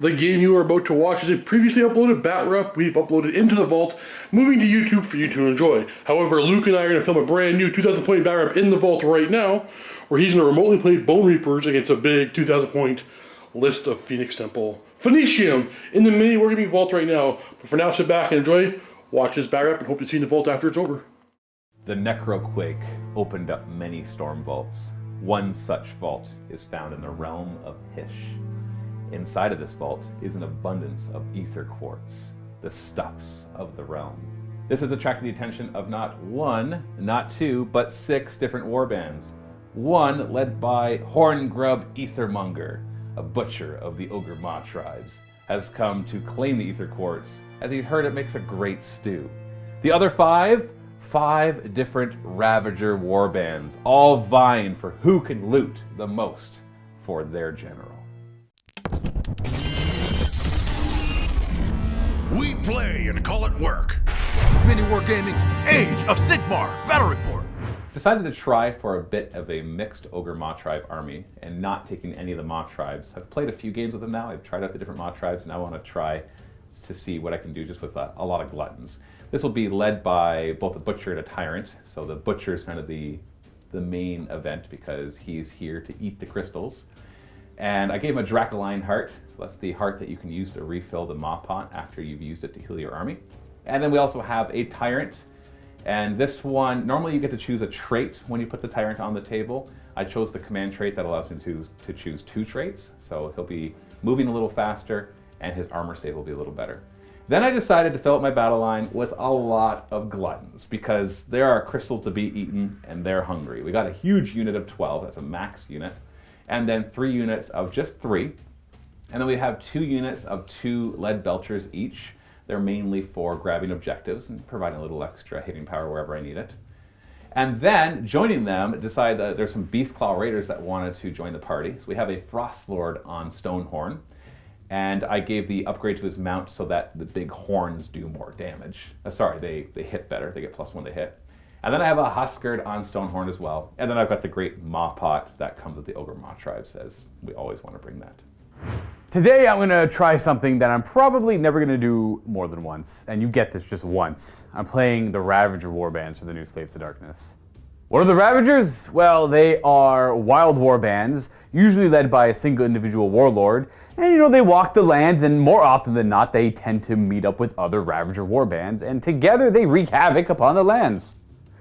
The game you are about to watch is a previously uploaded bat rep we've uploaded into the vault, moving to YouTube for you to enjoy. However, Luke and I are going to film a brand new 2,000 point bat rep in the vault right now, where he's going to remotely play Bone Reapers against a big 2,000 point list of Phoenix Temple Phoenicium in the MiniWarGaming vault right now. But for now, sit back and enjoy, watch this bat rep, and hope to see you in the vault after it's over. The Necroquake opened up many storm vaults. One such vault is found in the realm of Hysh. Inside of this vault is an abundance of aetherquartz, the stuffs of the realm. This has attracted the attention of not one, not two, but 6 different warbands. One led by Horngrub Aethermonger, a butcher of the Ogor Mawtribes, has come to claim the aetherquartz as he's heard it makes a great stew. The other 5 different Ravager warbands, all vying for who can loot the most for their general. We play and call it work. MiniWarGaming's Age of Sigmar Battle Report. Decided to try for a bit of a mixed Ogor Mawtribe army and not taking any of the Mawtribes. I've played a few games with them now. I've tried out the different Mawtribes and I want to try to see what I can do just with a lot of gluttons. This will be led by both a butcher and a tyrant. So the butcher is kind of the main event because he's here to eat the crystals. And I gave him a DARKOATH heart, so that's the heart that you can use to refill the maw pot after you've used it to heal your army. And then we also have a tyrant, and this one, normally you get to choose a trait when you put the tyrant on the table. I chose the command trait that allows me to choose 2 traits, so he'll be moving a little faster, and his armor save will be a little better. Then I decided to fill up my battle line with a lot of gluttons, because there are crystals to be eaten, and they're hungry. We got a huge unit of 12, that's a max unit. And then 3 units of just 3. And then we have 2 units of 2 lead belchers each. They're mainly for grabbing objectives and providing a little extra hitting power wherever I need it. And then joining them, decided that there's some Beastclaw Raiders that wanted to join the party. So we have a FROSTLORD on STONEHORN. And I gave the upgrade to his mount so that the big horns do more damage. Sorry, they hit better. They get +1 to hit. And then I have a Huskard on STONEHORN as well. And then I've got the great maw pot that comes with the Ogor Mawtribes, as we always want to bring that. Today I'm going to try something that I'm probably never going to do more than once. And you get this just once. I'm playing the Ravager warbands for the new Slaves to Darkness. What are the Ravagers? Well, they are wild warbands, usually led by a single individual warlord. And you know, they walk the lands, and more often than not, they tend to meet up with other Ravager warbands, and together they wreak havoc upon the lands.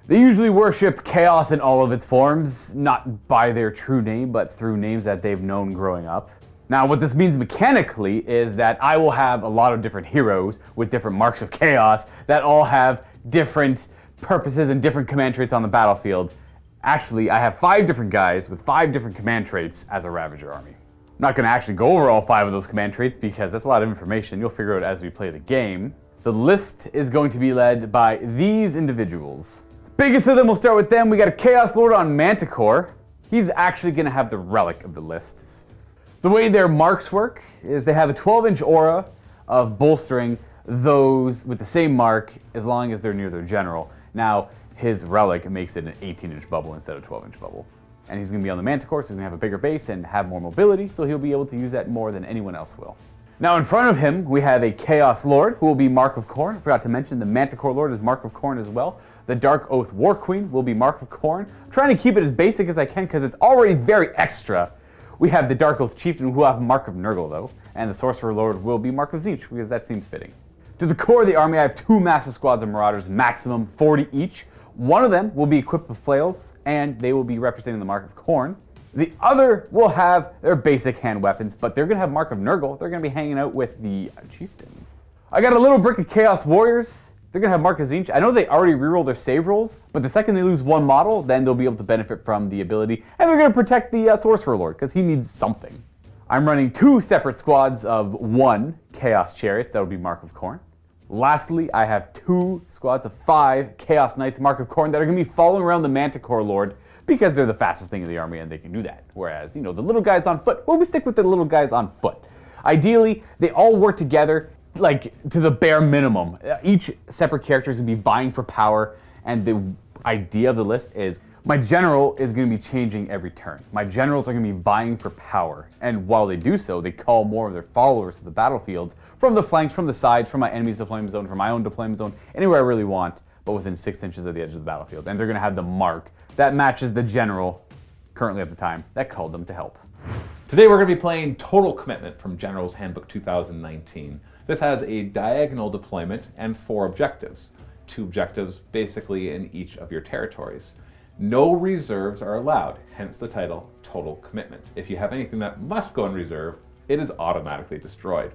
They usually worship chaos in all of its forms, not by their true name, but through names that they've known growing up. Now, what this means mechanically is that I will have a lot of different heroes with different marks of chaos that all have different purposes and different command traits on the battlefield. Actually, I have 5 different guys with 5 different command traits as a Ravager army. I'm not going to actually go over all 5 of those command traits because that's a lot of information. You'll figure it out as we play the game. The list is going to be led by these individuals. Biggest of them, we'll start with them. We got a Chaos Lord on Manticore. He's actually going to have the relic of the list. The way their marks work is they have a 12-inch aura of bolstering those with the same mark as long as they're near their general. Now, his relic makes it an 18-inch bubble instead of a 12-inch bubble. And he's going to be on the Manticore, so he's going to have a bigger base and have more mobility, so he'll be able to use that more than anyone else will. Now in front of him, we have a Chaos Lord, who will be Mark of Khorne. I forgot to mention the Manticore Lord is Mark of Khorne as well. The DARKOATH WARQUEEN will be Mark of Khorne. I'm trying to keep it as basic as I can because it's already very extra. We have the DARKOATH Chieftain, who will have Mark of Nurgle though, and the Sorcerer Lord will be Mark of Tzeentch, because that seems fitting. To the core of the army, I have 2 massive squads of Marauders, maximum 40 each. One of them will be equipped with flails, and they will be representing the Mark of Khorne. The other will have their basic hand weapons, but they're going to have Mark of Nurgle. They're going to be hanging out with the Chieftain. I got a little brick of Chaos Warriors. They're going to have Mark of Tzeentch. I know they already reroll their save rolls, but the second they lose 1 model, then they'll be able to benefit from the ability, and they're going to protect the Sorcerer Lord, because he needs something. I'm running 2 separate squads of 1 Chaos Chariots. That would be Mark of Khorne. Lastly, I have 2 squads of 5 Chaos Knights Mark of Khorne that are going to be following around the Manticore Lord, because they're the fastest thing in the army and they can do that. Whereas, you know, the little guys on foot, well, we stick with the little guys on foot. Ideally, they all work together, like, to the bare minimum. Each separate character is going to be vying for power, and the idea of the list is My general is going to be changing every turn. My generals are going to be vying for power, and while they do so, they call more of their followers to the battlefield from the flanks, from the sides, from my enemy's deployment zone, from my own deployment zone, anywhere I really want, but within 6 inches of the edge of the battlefield. And they're going to have the mark that matches the general, currently at the time, that called them to help. Today we're going to be playing Total Commitment from General's Handbook 2019. This has a diagonal deployment and 4 objectives. 2 objectives basically in each of your territories. No reserves are allowed, hence the title Total Commitment. If you have anything that must go in reserve, it is automatically destroyed.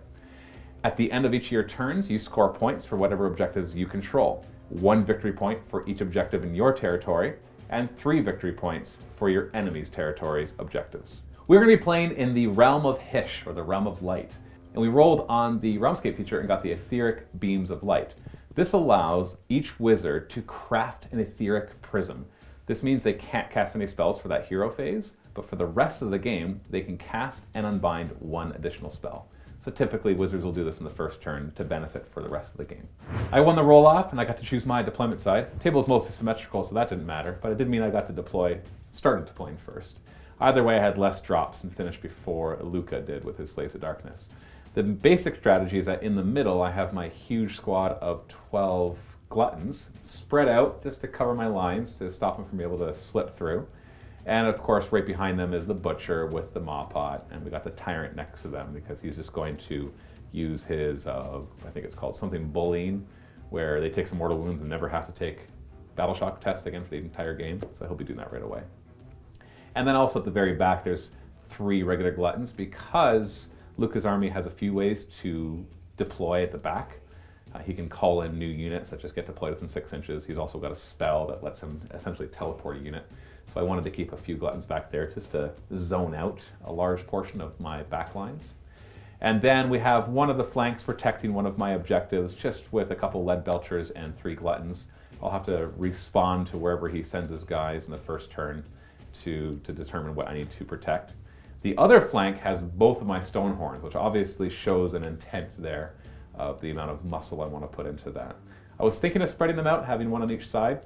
At the end of each of your turns, you score points for whatever objectives you control. 1 victory point for each objective in your territory, and 3 victory points for your enemy's territory's objectives. We're going to be playing in the Realm of Hysh, or the Realm of Light. And we rolled on the Realmscape feature and got the Etheric Beams of Light. This allows each wizard to craft an Etheric Prism. This means they can't cast any spells for that hero phase, but for the rest of the game, they can cast and unbind 1 additional spell. So typically wizards will do this in the first turn to benefit for the rest of the game. I won the roll-off and I got to choose my deployment side. The table is mostly symmetrical, so that didn't matter, but it did mean I got to started deploying first. Either way, I had less drops and finished before LUKA did with his Slaves of Darkness. The basic strategy is that in the middle, I have my huge squad of 12 gluttons spread out just to cover my lines to stop them from being able to slip through. And of course, right behind them is the butcher with the maw pot, and we got the tyrant next to them because he's just going to use his, I think it's called something bullying, where they take some mortal wounds and never have to take battle shock tests again for the entire game. So he'll be doing that right away. And then also at the very back, there's 3 regular gluttons because LUKA's army has a few ways to deploy at the back. He can call in new units that just get deployed within 6 inches. He's also got a spell that lets him essentially teleport a unit. So I wanted to keep a few gluttons back there just to zone out a large portion of my back lines. And then we have one of the flanks protecting one of my objectives, just with a couple lead belchers and 3 gluttons. I'll have to respawn to wherever he sends his guys in the first turn to determine what I need to protect. The other flank has both of my Stonehorns, which obviously shows an intent there of the amount of muscle I want to put into that. I was thinking of spreading them out, having 1 on each side,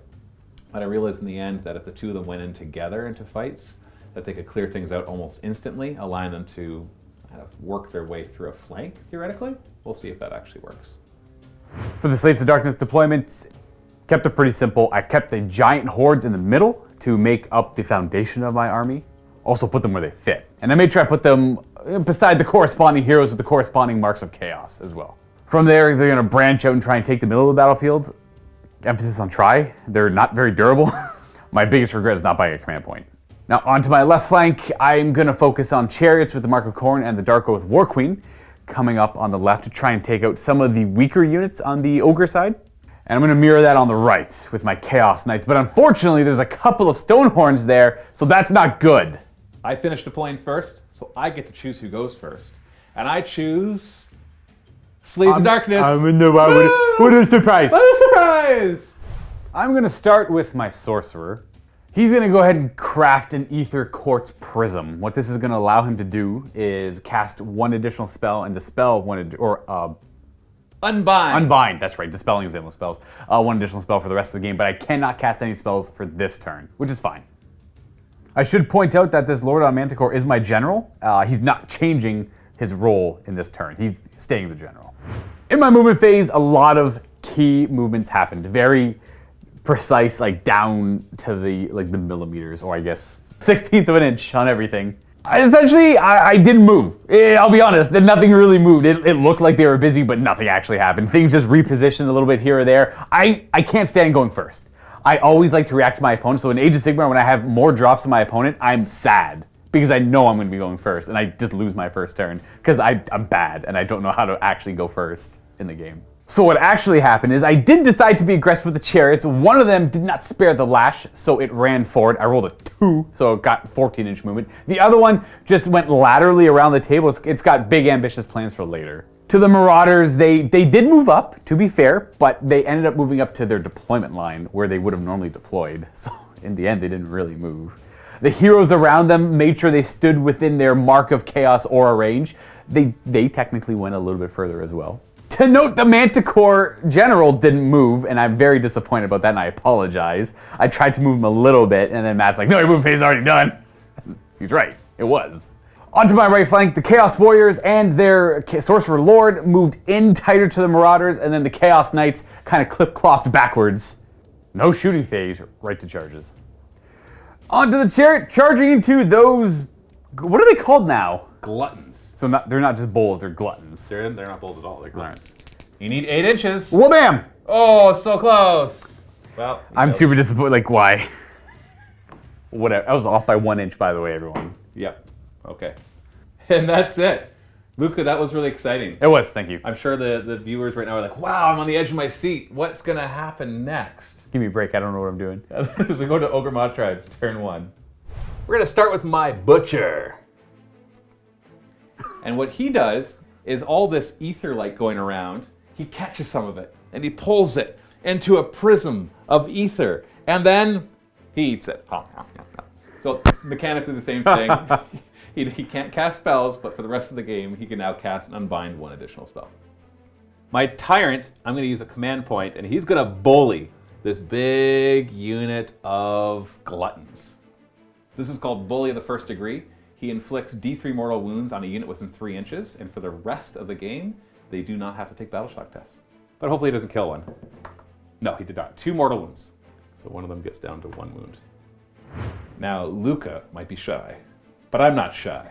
but I realized in the end that if the 2 of them went in together into fights, that they could clear things out almost instantly, allowing them to kind of work their way through a flank, theoretically. We'll see if that actually works. For the Slaves of Darkness deployment, kept it pretty simple. I kept the giant hordes in the middle to make up the foundation of my army. Also put them where they fit. And I made sure I put them beside the corresponding heroes with the corresponding marks of chaos as well. From there, they're going to branch out and try and take the middle of the battlefield. Emphasis on try. They're not very durable. My biggest regret is not buying a command point. Now onto my left flank, I'm going to focus on chariots with the Mark of Khorne and the DARKOATH WARQUEEN coming up on the left to try and take out some of the weaker units on the Ogre side. And I'm going to mirror that on the right with my Chaos Knights. But unfortunately, there's a couple of Stonehorns there, so that's not good. I finished deploying first, so I get to choose who goes first. And I choose Slaves of Darkness. I'm in the what a surprise! What a surprise! I'm going to start with my Sorcerer. He's going to go ahead and craft an aetherquartz prism. What this is going to allow him to do is cast 1 additional spell and dispel Unbind, that's right, dispelling is endless spells. 1 additional spell for the rest of the game, but I cannot cast any spells for this turn, which is fine. I should point out that this Lord on Manticore is my general. He's not changing his role in this turn. He's staying the general. In my movement phase, a lot of key movements happened. Very precise, like down to the millimeters, or I guess 1/16 of an inch on everything. I didn't move. I'll be honest, nothing really moved. It looked like they were busy, but nothing actually happened. Things just repositioned a little bit here or there. I can't stand going first. I always like to react to my opponent, so in Age of Sigmar, when I have more drops than my opponent, I'm sad. Because I know I'm going to be going first, and I just lose my first turn. Because I'm bad, and I don't know how to actually go first in the game. So what actually happened is I did decide to be aggressive with the chariots. One of them did not spare the lash, so it ran forward. I rolled a 2, so it got 14-inch movement. The other one just went laterally around the table. It's got big, ambitious plans for later. To the Marauders, they did move up, to be fair, but they ended up moving up to their deployment line where they would have normally deployed. So in the end, they didn't really move. The heroes around them made sure they stood within their Mark of Chaos aura range. They technically went a little bit further as well. To note, the Manticore general didn't move, and I'm very disappointed about that, and I apologize. I tried to move him a little bit, and then Matt's like, no, your move phase is already done. He's right, it was. Onto my right flank, the Chaos Warriors and their Sorcerer Lord moved in tighter to the Marauders, and then the Chaos Knights kind of clip-clopped backwards. No shooting phase, right to charges. Onto the chariot, charging into those, what are they called now? Gluttons. So they're not just bulls, they're gluttons. They're not bulls at all. They're gluttons. You need 8 inches. Wha-bam! Oh, so close. Well, I'm super disappointed. Like, why? Whatever. I was off by 1 inch, by the way, everyone. Yep. Okay. And that's it. Luka, that was really exciting. It was, thank you. I'm sure the viewers right now are like, wow, I'm on the edge of my seat. What's going to happen next? Give me a break, I don't know what I'm doing. As we go to Ogor Mawtribes, turn 1. We're going to start with my Butcher. And what he does is all this ether light going around, he catches some of it and he pulls it into a prism of ether and then he eats it. So it's mechanically the same thing. He can't cast spells, but for the rest of the game, he can now cast and unbind 1 additional spell. My Tyrant, I'm going to use a command point, and he's going to bully this big unit of Gluttons. This is called Bully of the First Degree. He inflicts D3 mortal wounds on a unit within 3 inches, and for the rest of the game, they do not have to take battle shock tests. But hopefully he doesn't kill one. No, he did not. 2 mortal wounds. So one of them gets down to 1 wound. Now, Luka might be shy, but I'm not shy.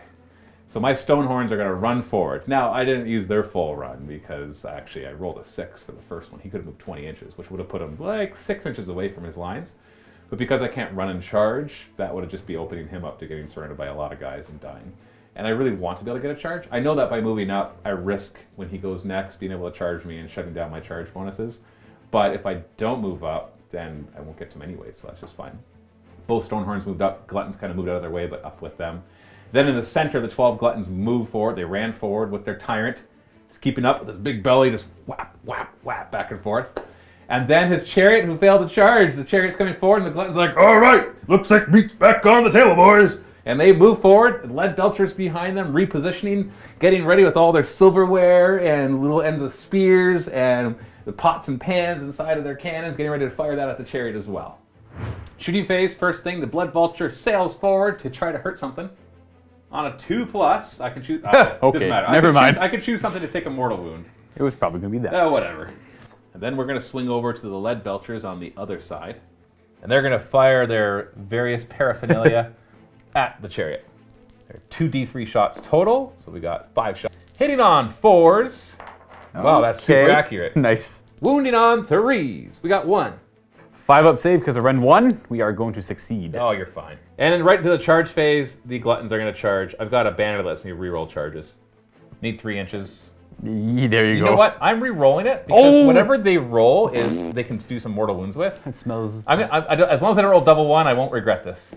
So my Stonehorns are going to run forward. Now, I didn't use their full run because actually I rolled a 6 for the first one. He could have moved 20 inches, which would have put him like 6 inches away from his lines. But because I can't run and charge, that would have just be opening him up to getting surrounded by a lot of guys and dying. And I really want to be able to get a charge. I know that by moving up, I risk when he goes next being able to charge me and shutting down my charge bonuses. But if I don't move up, then I won't get to him anyway, so that's just fine. Both Stonehorns moved up. Gluttons kind of moved out of their way, but up with them. Then in the center, the 12 Gluttons moved forward. They ran forward with their Tyrant, just keeping up with his big belly, just whap, whap, whap, back and forth. And then his Chariot, who failed to charge. The Chariot's coming forward, and the Glutton's like, All right, looks like meat's back on the table, boys. and they move forward. Lead Belchers behind them, repositioning, getting ready with all their silverware and little ends of spears and the pots and pans inside of their cannons, getting ready to fire that at the Chariot as well. Shooting phase, first thing, the Blood Vulture sails forward to try to hurt something. On a 2+, I can choose. Okay, doesn't matter. never mind. I could choose something to take a mortal wound. It was probably going to be that. Oh, whatever. And then we're going to swing over to the Lead Belchers on the other side. And they're going to fire their various paraphernalia at the Chariot. There are 2 D3 shots total, so we got 5 shots. Hitting on 4s. Wow, that's super accurate. Nice. Wounding on 3s. We got 1. 5-up save because of Ren 1. We are going to succeed. Oh, you're fine. And then right into the charge phase, the Gluttons are going to charge. I've got a banner that lets me reroll charges. Need 3 inches. There you go. You know what? I'm re-rolling it because whatever they roll is they can do some mortal wounds with. It smells. As long as I don't roll double 1, I won't regret this.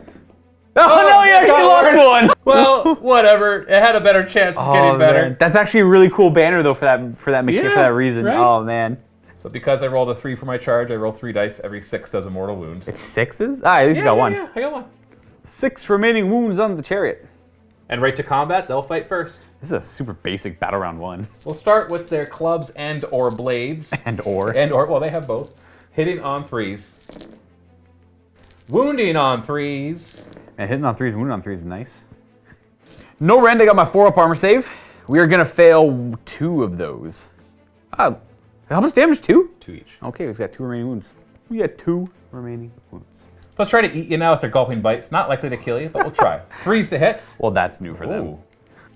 Oh, no, you actually lost one. Well, whatever. It had a better chance of getting better. Man. That's actually a really cool banner though for that reason. Right? Oh man. So because I rolled a 3 for my charge, I roll 3 dice. Every 6 does a mortal wound. It's 6s? Ah, at least you got one. Yeah, I got 1. 6 remaining wounds on the Chariot. And right to combat, they'll fight first. This is a super basic battle round 1. We'll start with their clubs and or blades. Well, they have both. Hitting on 3s. Wounding on 3s. And hitting on 3s and wounding on 3s is nice. No rend, I got my 4-up armor save. We are going to fail 2 of those. How much damage? 2? 2 each. Okay, we've got 2 remaining wounds. We got 2 remaining wounds. Let's try to eat you now with their gulping bites. Not likely to kill you, but we'll try. 3s to hit. Well, that's new for them. Ooh.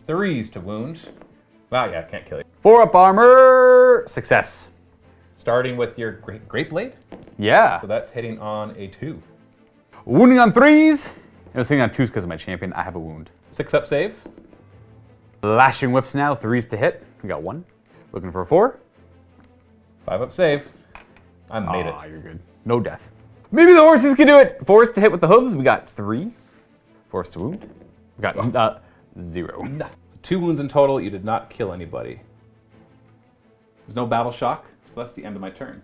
3s to wound. Wow, yeah, can't kill you. 4-up armor, success. Starting with your Great Blade. Yeah. So that's hitting on a 2. Wounding on 3s. I was hitting on 2s because of my champion. I have a wound. 6-up save. Lashing whips now, 3s to hit. We got 1. Looking for a 4. 5-up save. I made it. You're good. No death. Maybe the horses can do it. 4s to hit with the hooves. We got 3. 4s to wound. We got 0. 2 wounds in total. You did not kill anybody. There's no battle shock, so that's the end of my turn.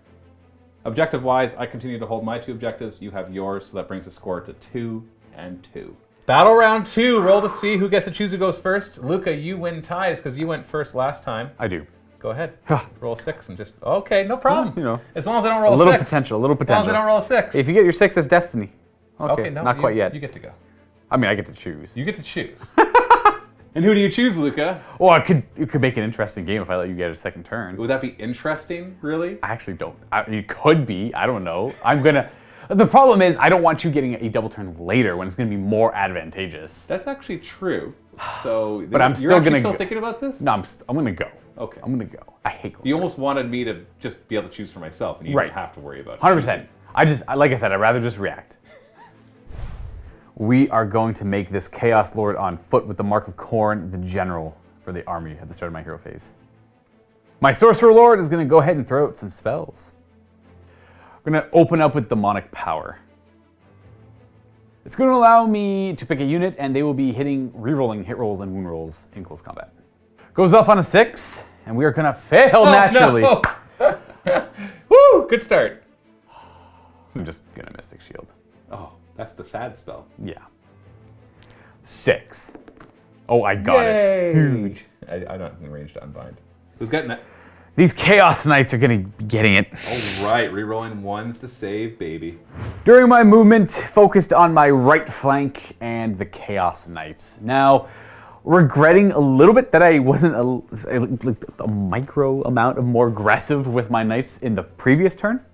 Objective-wise, I continue to hold my 2 objectives. You have yours, so that brings the score to 2 and 2. Battle round 2. Roll to see who gets to choose who goes first. Luka, you win ties because you went first last time. I do. Go ahead. Roll a 6 and just... Okay, no problem. You know, as long as I don't roll a a 6. little potential, a little As long as potential. I don't roll a 6. If you get your 6, that's destiny. Okay, no, not quite yet. You get to go. I mean, I get to choose. You get to choose. And who do you choose, Luka? Well, it could make an interesting game if I let you get a second turn. Would that be interesting, really? I actually don't. It could be. I don't know. The problem is, I don't want you getting a double turn later when it's going to be more advantageous. That's actually true. So, But I'm you're still going to still thinking about this? No, I'm going to go. Okay. I'm going to go. I hate going. You almost wanted me to just be able to choose for myself, and you Right. don't have to worry about it. 100%. Like I said, I'd rather just react. We are going to make this Chaos Lord on foot with the Mark of Khorne, the general for the army at the start of my hero phase. My Sorcerer Lord is going to go ahead and throw out some spells. We're going to open up with Demonic Power. It's going to allow me to pick a unit, and they will be rerolling hit rolls and wound rolls in close combat. Goes off on a 6, and we are going to fail naturally. No. Woo! Good start. I'm just going to Mystic Shield. Oh, that's the sad spell. Yeah. 6. Oh, I got it. Huge. I'm not in range to unbind. Who's getting it? These Chaos Knights are going to be getting it. All right, rerolling 1s to save, baby. During my movement, focused on my right flank and the Chaos Knights. Now, regretting a little bit that I wasn't a micro amount of more aggressive with my Knights in the previous turn.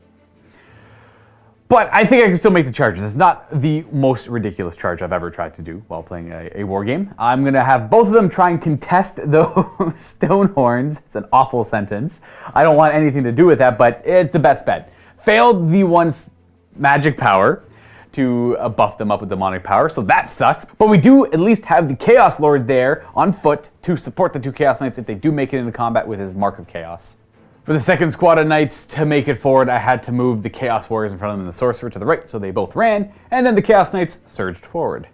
But I think I can still make the charges. It's not the most ridiculous charge I've ever tried to do while playing a war game. I'm going to have both of them try and contest those Stonehorns. It's an awful sentence. I don't want anything to do with that, but it's the best bet. Failed the one's magic power to buff them up with demonic power, so that sucks. But we do at least have the Chaos Lord there on foot to support the two Chaos Knights if they do make it into combat with his Mark of Chaos. For the second squad of Knights to make it forward, I had to move the Chaos Warriors in front of them and the Sorcerer to the right, so they both ran, and then the Chaos Knights surged forward.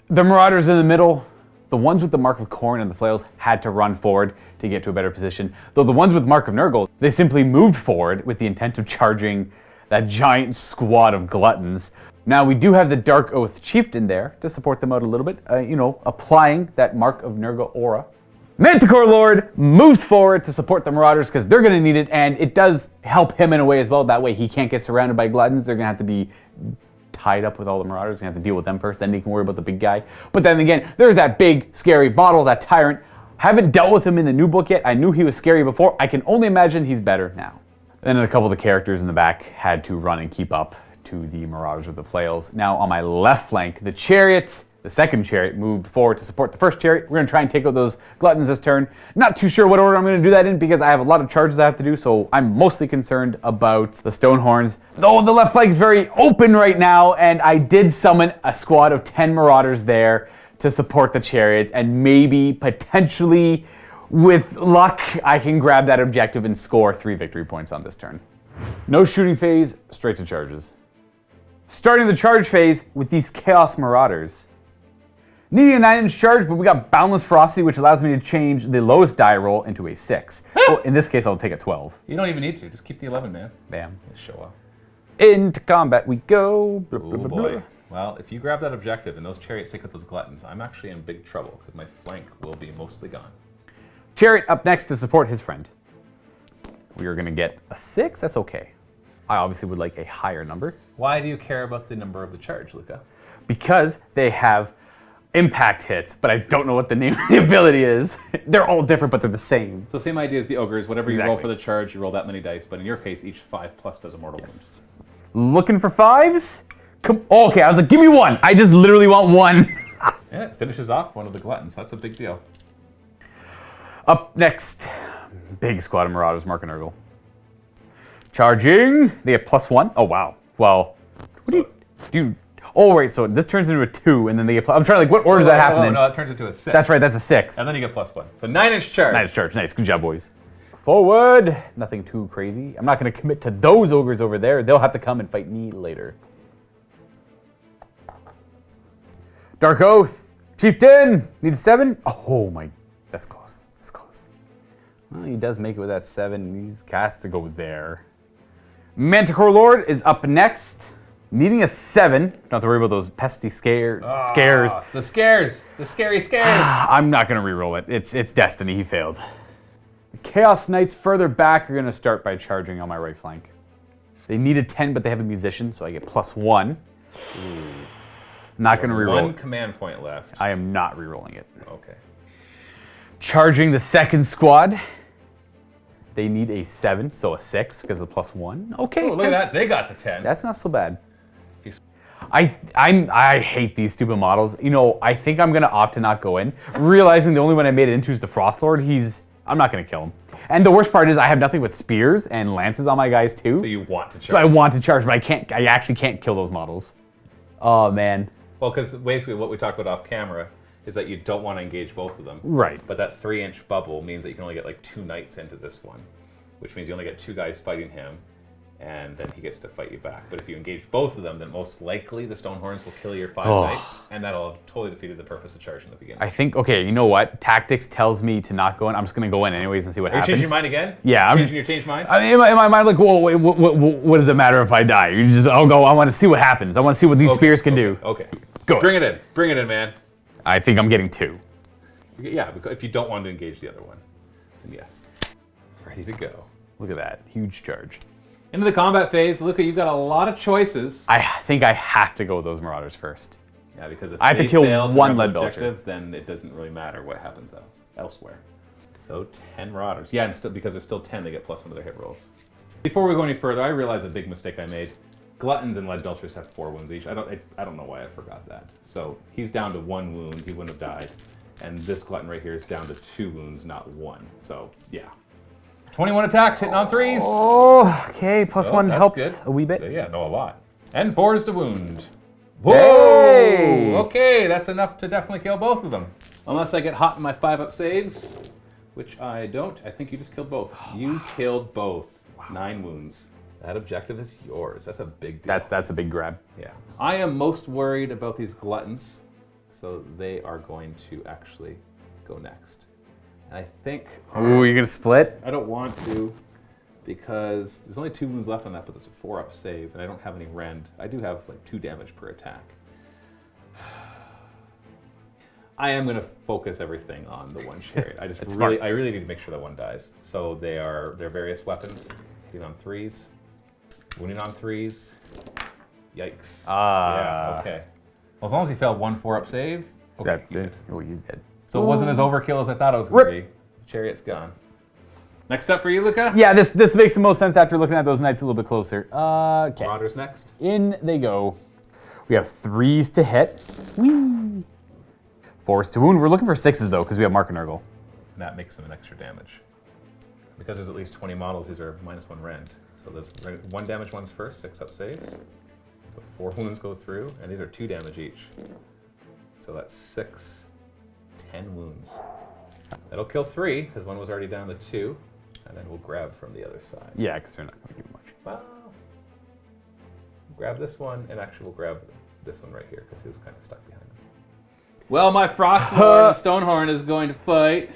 The Marauders in the middle, the ones with the Mark of Khorne and the Flails had to run forward to get to a better position, though the ones with Mark of Nurgle, they simply moved forward with the intent of charging that giant squad of Gluttons. Now we do have the Darkoath Chieftain there to support them out a little bit, applying that Mark of Nurgle aura. Manticore Lord moves forward to support the Marauders because they're going to need it, and it does help him in a way as well. That way he can't get surrounded by Gluttons. They're going to have to be tied up with all the Marauders. They're going to have to deal with them first, then he can worry about the big guy. But then again, there's that big, scary bottle, that tyrant. Haven't dealt with him in the new book yet. I knew he was scary before. I can only imagine he's better now. Then a couple of the characters in the back had to run and keep up to the Marauders with the Flails. Now on my left flank, the Chariots, the second Chariot moved forward to support the first Chariot. We're going to try and take out those Gluttons this turn. Not too sure what order I'm going to do that in because I have a lot of charges I have to do, so I'm mostly concerned about the Stonehorns. Though the left flank is very open right now, and I did summon a squad of 10 Marauders there to support the Chariots, and maybe, potentially, with luck, I can grab that objective and score 3 victory points on this turn. No shooting phase, straight to charges. Starting the charge phase with these Chaos Marauders. Needing a 9-inch charge, but we got Boundless Ferocity, which allows me to change the lowest die roll into a 6. Well, in this case, I'll take a 12. You don't even need to. Just keep the 11, man. Bam. Just show up. Into combat we go. Oh boy. Well, if you grab that objective and those Chariots take out those Gluttons, I'm actually in big trouble because my flank will be mostly gone. Chariot up next to support his friend. We are going to get a 6. That's okay. I obviously would like a higher number. Why do you care about the number of the charge, Luka? Because they have impact hits, but I don't know what the name of the ability is. They're all different, but they're the same. So same idea as the Ogres. Whatever you roll Exactly. for the charge, you roll that many dice. But in your case, each 5+ does a mortal Yes. Looking for 5s? Come. Oh, okay, I was like, give me 1. I just literally want 1. wound. And it finishes off one of the Gluttons. That's a big deal. Up next, big squad of Marauders, Mark and Nurgle. Charging. They get +1. Oh, wow. Well, what do you... Oh, right, so this turns into a 2, and then they get... I'm trying to, like, what order does that happen in? No, that turns into a 6. That's right, that's a 6. And then you get +1. So 9-inch charge. 9-inch charge. Nice. Good job, boys. Forward. Nothing too crazy. I'm not going to commit to those ogres over there. They'll have to come and fight me later. Darkoath. Chieftain. Needs 7. Oh, my... That's close. That's close. Well, he does make it with that 7. He's has to go there. Manticore Lord is up next. Needing a 7. Don't have to worry about those pesky scares. The scares. The scary scares. I'm not going to reroll it. It's destiny. He failed. The Chaos Knights further back are going to start by charging on my right flank. They need a 10, but they have a musician, so I get +1. Not going to reroll. One command point left. I am not rerolling it. Okay. Charging the second squad. They need a 7, so a 6 because of the +1. Okay. Oh, look at that. They got the 10. That's not so bad. I hate these stupid models. You know, I think I'm gonna opt to not go in, realizing the only one I made it into is the FROSTLORD. I'm not gonna kill him. And the worst part is I have nothing but spears and lances on my guys too. So you want to charge. So I want to charge, but I actually can't kill those models. Oh man. Well, because basically what we talked about off camera is that you don't want to engage both of them. Right. But that 3-inch bubble means that you can only get like 2 knights into this one, which means you only get 2 guys fighting him, and then he gets to fight you back. But if you engage both of them, then most likely the Stonehorns will kill your 5 knights, and that'll have totally defeated the purpose of charging in the beginning. I think, okay, you know what? Tactics tells me to not go in. I'm just going to go in anyways and see what happens. Are you changing your mind again? Yeah. Changing your change mind? I mean, in my mind, like, whoa, wait, what does it matter if I die? I'll go, I want to see what happens. I want to see what these spears can do. Okay. Go. Bring it in. Bring it in, man. I think I'm getting 2. Yeah, because if you don't want to engage the other one, then yes. Ready to go. Look at that. Huge charge. Into the combat phase, Luka, you've got a lot of choices. I think I have to go with those Marauders first. Yeah, because if I have to they kill fail to one grab lead the belcher. objective, then it doesn't really matter what happens elsewhere. So 10 Marauders. Yeah, and still, because there's still 10, they get +1 to their hit rolls. Before we go any further, I realized a big mistake I made. Gluttons and lead belchers have 4 wounds each. I don't know why I forgot that. So he's down to 1 wound. He wouldn't have died. And this glutton right here is down to 2 wounds, not 1. So yeah. 21 attacks, hitting on 3s. Oh, okay. +1 helps good. a wee bit. Yeah, no, a lot. And 4 is to wound. Whoa! Hey! Okay, that's enough to definitely kill both of them. Unless I get hot in my 5-up saves, which I don't. I think you just killed both. You killed both. Wow. 9 wounds. That objective is yours. That's a big deal. That's a big grab. Yeah. I am most worried about these gluttons, so they are going to actually go next. And I think... Ooh, you're going to split? I don't want to, because there's only 2 wounds left on that, but there's a 4-up save, and I don't have any rend. I do have like 2 damage per attack. I am going to focus everything on the one chariot. I really need to make sure that one dies. So they're various weapons, hitting on 3s, wounding on 3s. Yikes. Yeah, okay. Well, as long as he failed 1 4-up save, okay. Oh, he's dead. So it wasn't as overkill as I thought it was going to be. Chariot's gone. Next up for you, Luka? Yeah, this makes the most sense after looking at those knights a little bit closer. Okay. Marauders next. In they go. We have 3s to hit. Whee! 4s to wound. We're looking for 6s though, because we have Mark and Nurgle. And that makes them an extra damage. Because there's at least 20 models, these are -1 rend. So there's 1 damage ones first, 6-up saves. So 4 wounds go through, and these are 2 damage each. So that's 6, 10 wounds. That'll kill 3, because 1 was already down to 2. And then we'll grab from the other side. Yeah, because they're not going to give much. Well, grab this one, and actually we'll grab this one right here, because he was kind of stuck behind him. Well, my FROSTLORD Stonehorn is going to fight.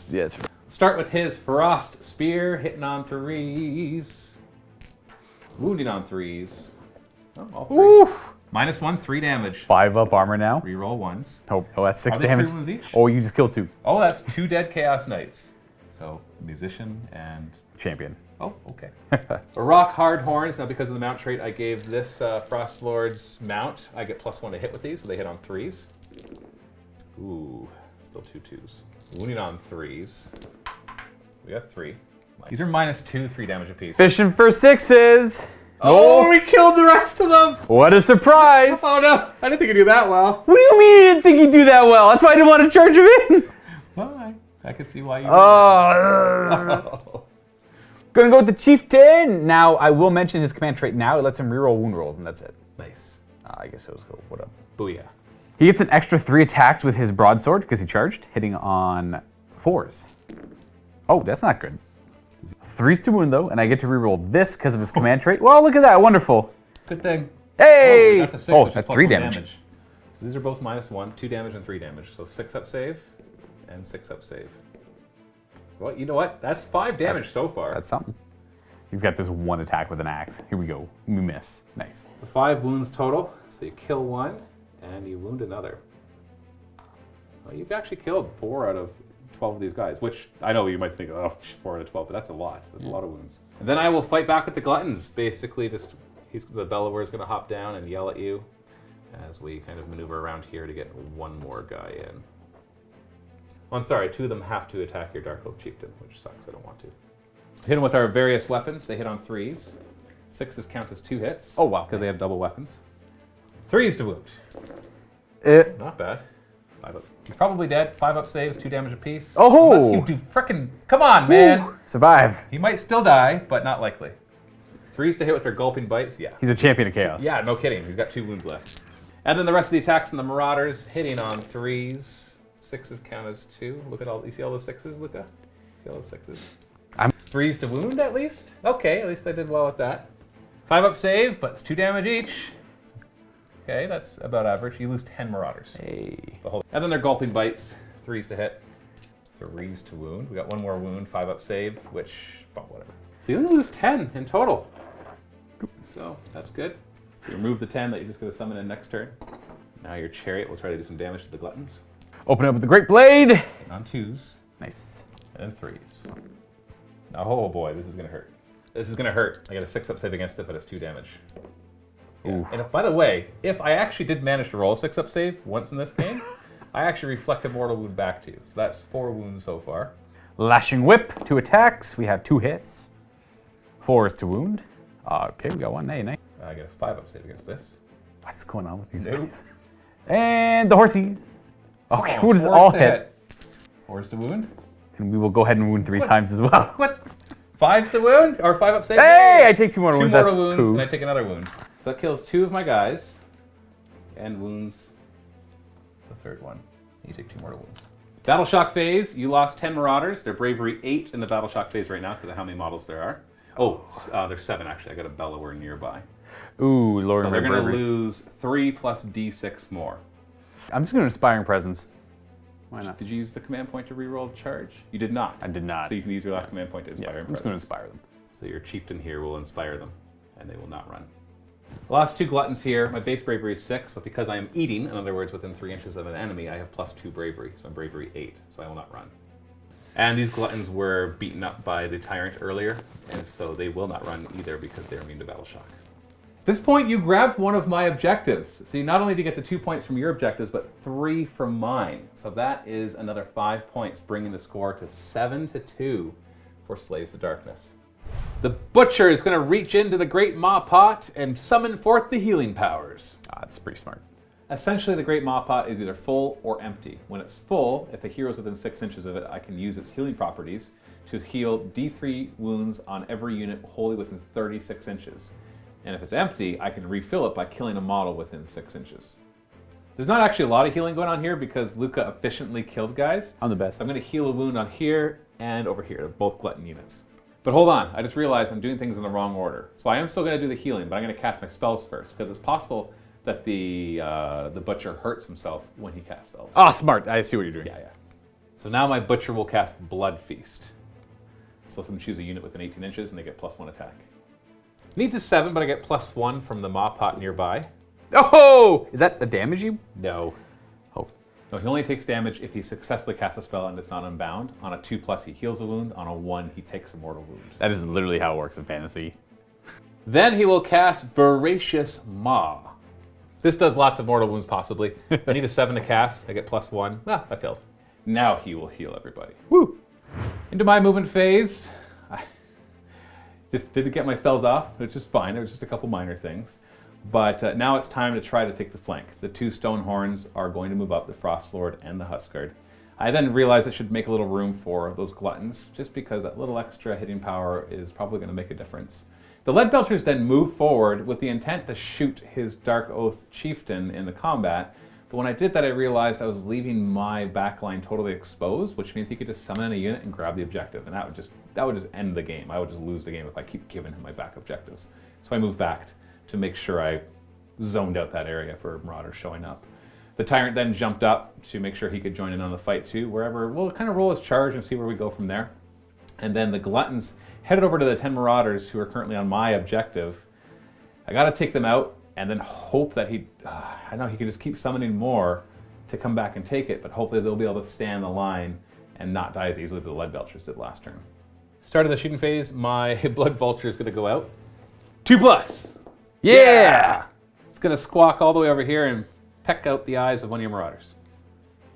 Yes. Start with his Frost Spear, hitting on 3s. Wounding on 3s. Oh, all 3. Oof. -1, 3 damage. 5-up armor now. Reroll 1s. Oh, that's 6 Are they damage. 3 wounds each? Oh, you just killed 2. Oh, that's 2 dead Chaos Knights. So, Musician and... Champion. Oh, okay. A rock hard horns. Now, because of the mount trait I gave this FROSTLORD's mount, I get +1 to hit with these, so they hit on 3s. Ooh, still 2 2s. Wounding on 3s. We got 3. These are -2, 3 damage apiece. Fishing for 6s. Oh, we killed the rest of them! What a surprise! Oh no, I didn't think you'd do that well. What do you mean you didn't think he'd do that well? That's why I didn't want to charge him in. Well, I could see why you Oh. Gonna go with the Chieftain. Now, I will mention his command trait now. It lets him reroll wound rolls, and that's it. Nice. I guess it was go. What up? Booyah. He gets an extra 3 attacks with his broadsword because he charged, hitting on 4s. Oh, that's not good. 3s to wound though, and I get to reroll this because of his command trait. Well, look at that, wonderful. Good thing. Hey! Oh, we got to 6, Oh, which is that's +1 3 damage. So these are both -1, 2 damage and 3 damage. So 6-up save and 6-up save. Well, you know what? That's 5 damage so far. That's something. You've got this 1 attack with an axe. Here we go. We miss. Nice. So 5 wounds total. So you kill 1 and you wound another. Well, you've actually killed 4 out of 12 of these guys, which I know you might think, oh, 4 out of 12, but that's a lot. That's a lot of wounds. And then I will fight back with the Gluttons. Basically, just the Bellower is going to hop down and yell at you as we kind of maneuver around here to get one more guy in. Oh, I'm sorry, 2 of them have to attack your Darkoath Chieftain, which sucks. I don't want to. Hit them with our various weapons. They hit on 3s. 6s count as 2 hits. Oh, wow. Because they have double weapons. 3s to wound. Not bad. 5 up. He's probably dead. 5 up saves, 2 damage apiece. Oh! Unless you do frickin'. Come on, man! Ooh, survive. He might still die, but not likely. 3s to hit with their gulping bites, yeah. He's a champion of chaos. Yeah, no kidding. He's got 2 wounds left. And then the rest of the attacks on the Marauders, hitting on 3s. 6s count as 2. Look at all. You see all the 6s, Luka? See all the 6s? 3s to wound, at least? Okay, at least I did well with that. 5 up save, but it's 2 damage each. Okay, that's about average. You lose 10 Marauders. Hey. And then they're gulping bites. 3s to hit. 3s to wound. We got 1 more wound. 5 up save, which, well, whatever. So you only lose 10 in total. So that's good. So you remove the 10 that you're just going to summon in next turn. Now your Chariot will try to do some damage to the Gluttons. Open up with the Great Blade. And on 2s. Nice. And then 3s. Oh boy, this is going to hurt. This is going to hurt. I got a 6 up save against it, but it's 2 damage. Yeah. And if, by the way, if I actually did manage to roll a 6 up save once in this game, I actually reflect a mortal wound back to you. So that's 4 wounds so far. Lashing Whip, 2 attacks. We have 2 hits. 4 is to wound. Okay, we got 1. Nay. I get a 5 up save against this. What's going on with these Nope. guys? And the horsies. Okay, Oh, what is 4s all to hit? 4s to wound. And we will go ahead and wound 3 times as well. What? 5s to wound? Or 5 up save? Hey, I take 2 more 2 wounds. mortal That's wounds, cool. and I take another wound. So that kills 2 of my guys, and wounds the 3rd one. You take 2 mortal wounds. Battle Shock phase, you lost 10 Marauders. They're Bravery 8 in the Battle Shock phase right now because of how many models there are. Oh, there's 7 actually. I got a Bellower nearby. Ooh, Lord. So they're going to lose 3 plus D6 more. I'm just going to Inspiring Presence. Why not? Did you use the command point to reroll the charge? You did not. I did not. So you can use your last command point to inspire I'm him. just going to inspire them. So your chieftain here will inspire them, and they will not run. The last 2 Gluttons here, my base bravery is 6, but because I am eating, in other words, within 3 inches of an enemy, I have plus 2 bravery, so I'm bravery 8, so I will not run. And these Gluttons were beaten up by the Tyrant earlier, and so they will not run either because they're immune to Battle Shock. At this point, you grabbed one of my objectives. So you not only do you get the 2 points from your objectives, but 3 from mine. So that is another 5 points, bringing the score to 7-2 for Slaves to Darkness. The Butcher is going to reach into the Great Maw Pot and summon forth the healing powers. That's pretty smart. Essentially, the Great Maw Pot is either full or empty. When it's full, if a hero is within 6 inches of it, I can use its healing properties to heal D3 wounds on every unit wholly within 36 inches. And if it's empty, I can refill it by killing a model within 6 inches. There's not actually a lot of healing going on here because Luka efficiently killed guys. I'm the best. So I'm going to heal a wound on here and over here. They're both Glutton units. But hold on, I just realized I'm doing things in the wrong order. So I am still going to do the healing, but I'm going to cast my spells first because it's possible that the Butcher hurts himself when he casts spells. Oh, smart. I see what you're doing. Yeah. So now my Butcher will cast Blood Feast. So let them choose a unit within 18 inches and they get +1 attack. Needs a 7, but I get +1 from the Maw Pot nearby. Oh! Is that a damage you? No. Oh. No, he only takes damage if he successfully casts a spell and it's not unbound. On a 2+, he heals a wound. On a 1, he takes a mortal wound. That is literally how it works in fantasy. Then he will cast Voracious Maw. This does lots of mortal wounds, possibly. I need a 7 to cast. I get +1. Ah, I failed. Now he will heal everybody. Woo! Into my movement phase. I just didn't get my spells off, which is fine. There was just a couple minor things. But now it's time to try to take the flank. The 2 Stonehorns are going to move up, the Frostlord and the Huskard. I then realized I should make a little room for those Gluttons, just because that little extra hitting power is probably going to make a difference. The Leadbelters then move forward with the intent to shoot his Darkoath Chieftain in the combat, but when I did that I realized I was leaving my backline totally exposed, which means he could just summon in a unit and grab the objective, and that would just end the game. I would just lose the game if I keep giving him my back objectives. So I moved back to make sure I zoned out that area for Marauders showing up. The Tyrant then jumped up to make sure he could join in on the fight too, wherever, we'll kind of roll his charge and see where we go from there. And then the Gluttons headed over to the 10 Marauders who are currently on my objective. I gotta take them out and then hope that I know he can just keep summoning more to come back and take it, but hopefully they'll be able to stand the line and not die as easily as the Lead Belchers did last turn. Start of the shooting phase, my Blood Vulture is going to go out. 2+. Yeah! It's going to squawk all the way over here and peck out the eyes of one of your Marauders.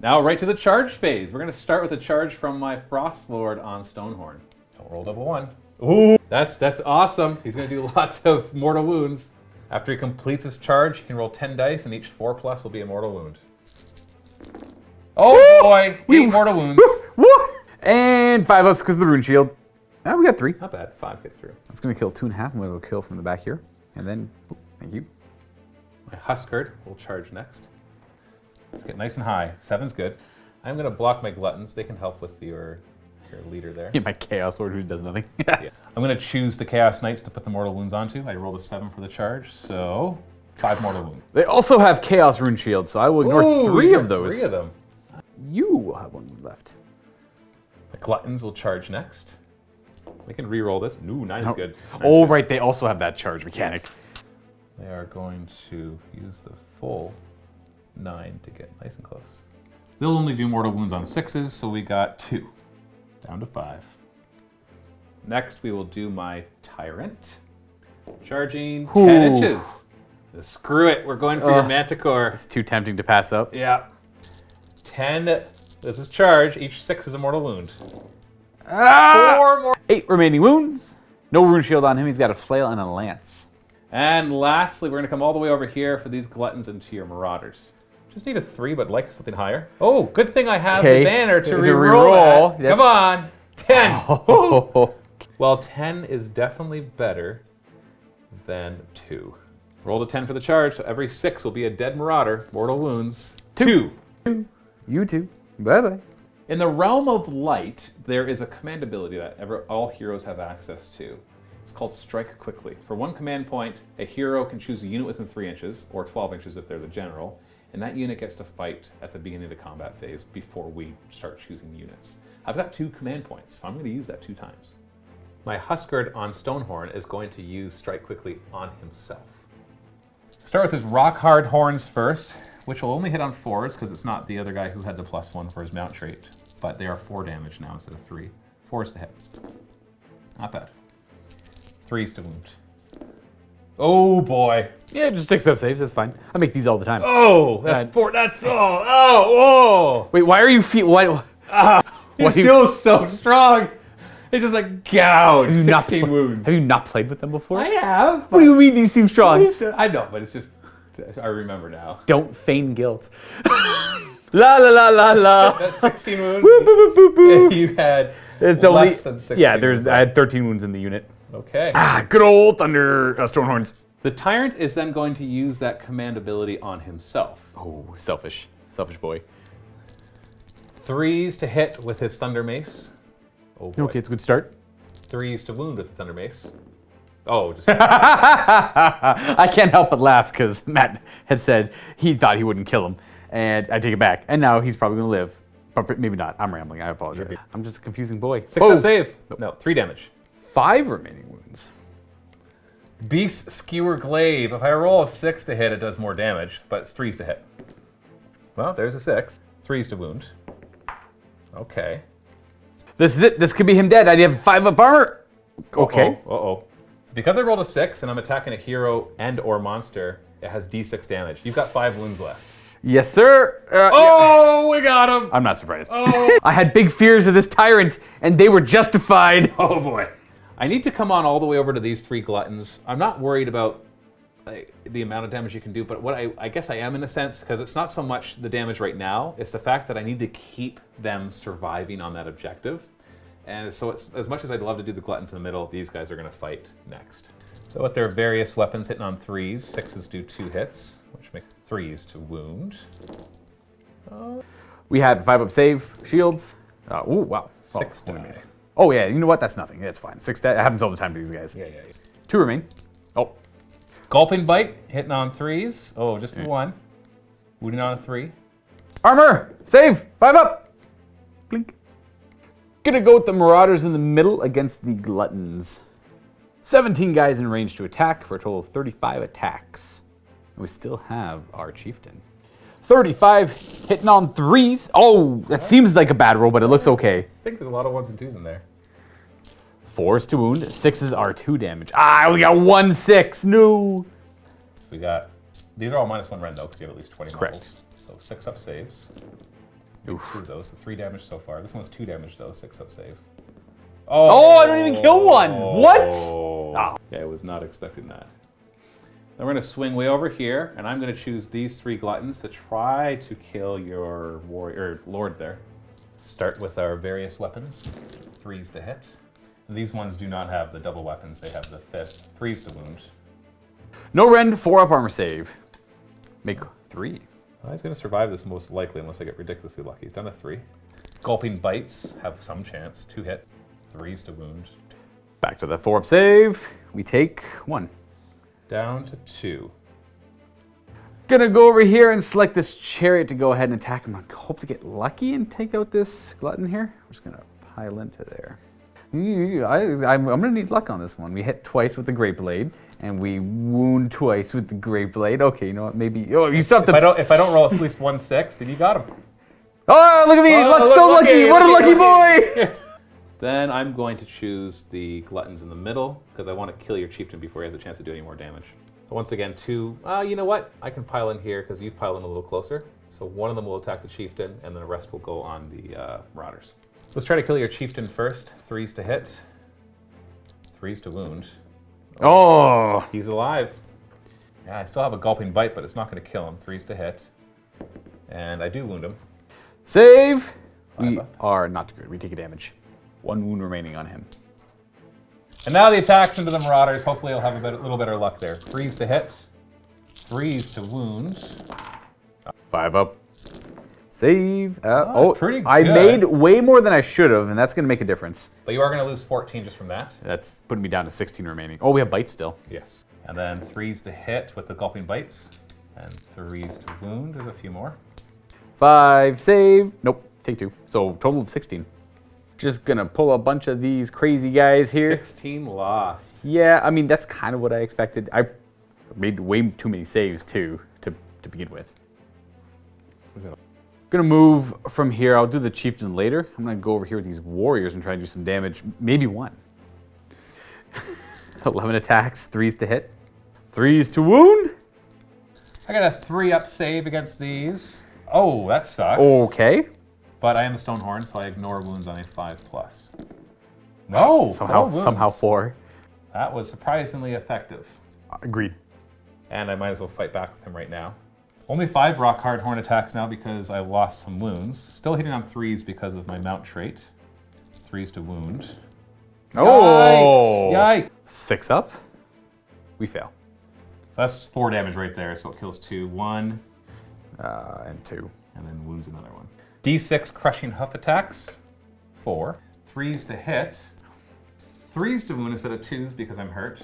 Now right to the charge phase. We're going to start with a charge from my FROSTLORD on STONEHORN. Don't roll double 1. Ooh, that's awesome. He's going to do lots of mortal wounds. After he completes his charge, he can roll 10 dice, and each 4+ will be a mortal wound. Oh boy, 8 mortal wounds. Woo! And 5 ups because of the rune shield. Ah, we got 3. Not bad, 5 get through. That's gonna kill 2.5, and we'll kill from the back here. And then, oh, thank you. My Huskard will charge next. Let's get nice and high. 7's good. I'm gonna block my Gluttons. They can help with your leader there. Yeah, my Chaos Lord who does nothing. Yeah. I'm gonna choose the Chaos Knights to put the mortal wounds onto. I rolled a 7 for the charge, so 5 mortal wounds. They also have Chaos Rune Shield, so I will ignore 3 of those. 3 of them. You will have 1 wound left. The Gluttons will charge next. We can re-roll this. Ooh, 9 is good. 9's Oh, good. right, they also have that charge mechanic. They are going to use the full 9 to get nice and close. They'll only do mortal wounds on 6s, so we got 2. Down to 5. Next, we will do my Tyrant. Charging 10 inches. Screw it, we're going for your Manticore. It's too tempting to pass up. Yeah. 10, this is charge. Each 6 is a mortal wound. 4 more. 8 remaining wounds. No rune shield on him. He's got a flail and a lance. And lastly, we're going to come all the way over here for these Gluttons into your Marauders. Just need a 3, but like something higher. Oh, good thing I have the banner to re-roll that. Come on. 10. Oh. Well, 10 is definitely better than 2. Rolled a 10 for the charge, so every 6 will be a dead Marauder. Mortal wounds. 2. You too. Bye-bye. In the realm of light, there is a command ability that all heroes have access to. It's called Strike Quickly. For 1 command point, a hero can choose a unit within 3 inches, or 12 inches if they're the general, and that unit gets to fight at the beginning of the combat phase before we start choosing units. I've got 2 command points, so I'm going to use that 2 times. My Huskard on STONEHORN is going to use Strike Quickly on himself. Start with his rock hard horns first, which will only hit on 4s because it's not the other guy who had the +1 for his mount trait, but they are 4 damage now instead of 3. 4s to hit. Not bad. 3s to wound. Oh boy. Yeah, just 6-up saves. That's fine. I make these all the time. Oh, that's 4. That's oh. Wait, why are you what? He feels so strong. It's just like gouge. 16 wounds. Have you not played with them before? I have. What do you mean these seem strong? I know, but it's just I remember now. Don't feign guilt. La la la la la. That's 16 wounds. Woo, boo, boo, boo, boo. And you had It's less than 16. Yeah, wounds I had 13 wounds in the unit. Okay. Good old Thunder Stonehorns. The Tyrant is then going to use that command ability on himself. Oh, selfish. Selfish boy. 3s to hit with his Thunder Mace. Oh boy. Okay, it's a good start. 3s to wound with the Thunder Mace. Oh, just I can't help but laugh because Matt had said he thought he wouldn't kill him. And I take it back. And now he's probably going to live. But maybe not. I'm rambling. I apologize. I'm just a confusing boy. 6-up save. No, 3 damage. 5 remaining wounds. Beast Skewer Glaive. If I roll a 6 to hit, it does more damage, but it's 3s to hit. Well, there's a 6. 3s to wound. Okay. This is it. This could be him dead. I have 5-up armor. Okay. Uh-oh. So because I rolled a 6 and I'm attacking a hero and or monster, it has D6 damage. You've got 5 wounds left. Yes, sir. Oh, we got him. I'm not surprised. Oh. I had big fears of this tyrant, and they were justified. Oh, boy. I need to come on all the way over to these 3 Gluttons. I'm not worried about the amount of damage you can do, but what I guess I am in a sense, because it's not so much the damage right now, it's the fact that I need to keep them surviving on that objective. And so it's, as much as I'd love to do the Gluttons in the middle, these guys are going to fight next. So with their various weapons hitting on 3s, 6s do 2 hits, which make 3s to wound. We had 5-up save, shields. Oh, wow. 6 die. Oh, yeah, you know what? That's nothing. That's fine. 6 that happens all the time to these guys. Yeah. 2 remain. Oh. Gulping Bite, hitting on 3s. Oh, just 1. Wounding on a 3. Armor! Save! 5-up! Blink. Gonna go with the Marauders in the middle against the Gluttons. 17 guys in range to attack for a total of 35 attacks. And we still have our Chieftain. 35, hitting on 3s. Oh, that seems like a bad roll, but it looks okay. I think there's a lot of 1s and 2s in there. 4s to wound, 6s are 2 damage. Ah, I only got 1 6, no. So we got, these are all -1 rend though, because you have at least 20 Correct. models. So 6 up saves. Oof. 2 of those, so 3 damage so far. This one's 2 damage though, 6 up save. Oh, I don't even kill one. What? Oh. Yeah, I was not expecting that. Then we're going to swing way over here, and I'm going to choose these 3 gluttons to try to kill your warrior, lord there. Start with our various weapons. 3s to hit. And these ones do not have the double weapons, they have the fist. 3s to wound. No rend, 4 up armor save. Make 3. Well, he's going to survive this most likely unless I get ridiculously lucky. He's done a 3. Gulping bites have some chance. 2 hits. 3s to wound. Back to the 4 up save. We take 1. Down to 2. Gonna go over here and select this chariot to go ahead and attack him. I hope to get lucky and take out this glutton here. I'm just gonna pile into there. I'm gonna need luck on this one. We hit twice with the great blade, and we wound twice with the great blade. Okay, you know what? Maybe. Oh, you still have to. If I don't roll at least 1 6, then you got him. Oh, look at me! Oh, Luck, look, so lucky! What a lucky boy! Then I'm going to choose the gluttons in the middle because I want to kill your chieftain before he has a chance to do any more damage. So once again, 2. You know what? I can pile in here because you've piled in a little closer. So one of them will attack the chieftain, and then the rest will go on the marauders. Let's try to kill your chieftain first. 3s to hit, 3s to wound. Oh, He's alive. Yeah, I still have a gulping bite, but it's not going to kill him. 3s to hit, and I do wound him. save! We 5 up. are not good. We take a damage. 1 wound remaining on him. And now the attacks into the marauders. Hopefully I'll have a little better luck there. 3s to hit, 3s to wound. 5 up. Save. that's pretty good. I made way more than I should have, and that's going to make a difference. But you are going to lose 14 just from that. That's putting me down to 16 remaining. Oh, we have bites still. Yes. And then 3s to hit with the gulping bites, and 3s to wound. There's a few more. 5, save. Nope, take 2. So total of 16. Just going to pull a bunch of these crazy guys here. 16 lost. Yeah, I mean, that's kind of what I expected. I made way too many saves, too, to begin with. Gonna move from here. I'll do the chieftain later. I'm gonna go over here with these warriors and try and do some damage. Maybe 1. 11 attacks, 3s to hit, 3s to wound. I got a 3 up save against these. Oh, that sucks. Okay. But I am a Stonehorn, so I ignore wounds on a 5+. No, 4 wounds. Somehow 4. That was surprisingly effective. Agreed. And I might as well fight back with him right now. Only 5 rock hard horn attacks now because I lost some wounds. Still hitting on 3s because of my mount trait. 3s to wound. Oh! Yikes! 6 up. We fail. That's 4 damage right there, so it kills 2. 1, And 2. and then wounds another one. D6 crushing hoof attacks. 4. 3s to hit. 3s to wound instead of 2s because I'm hurt.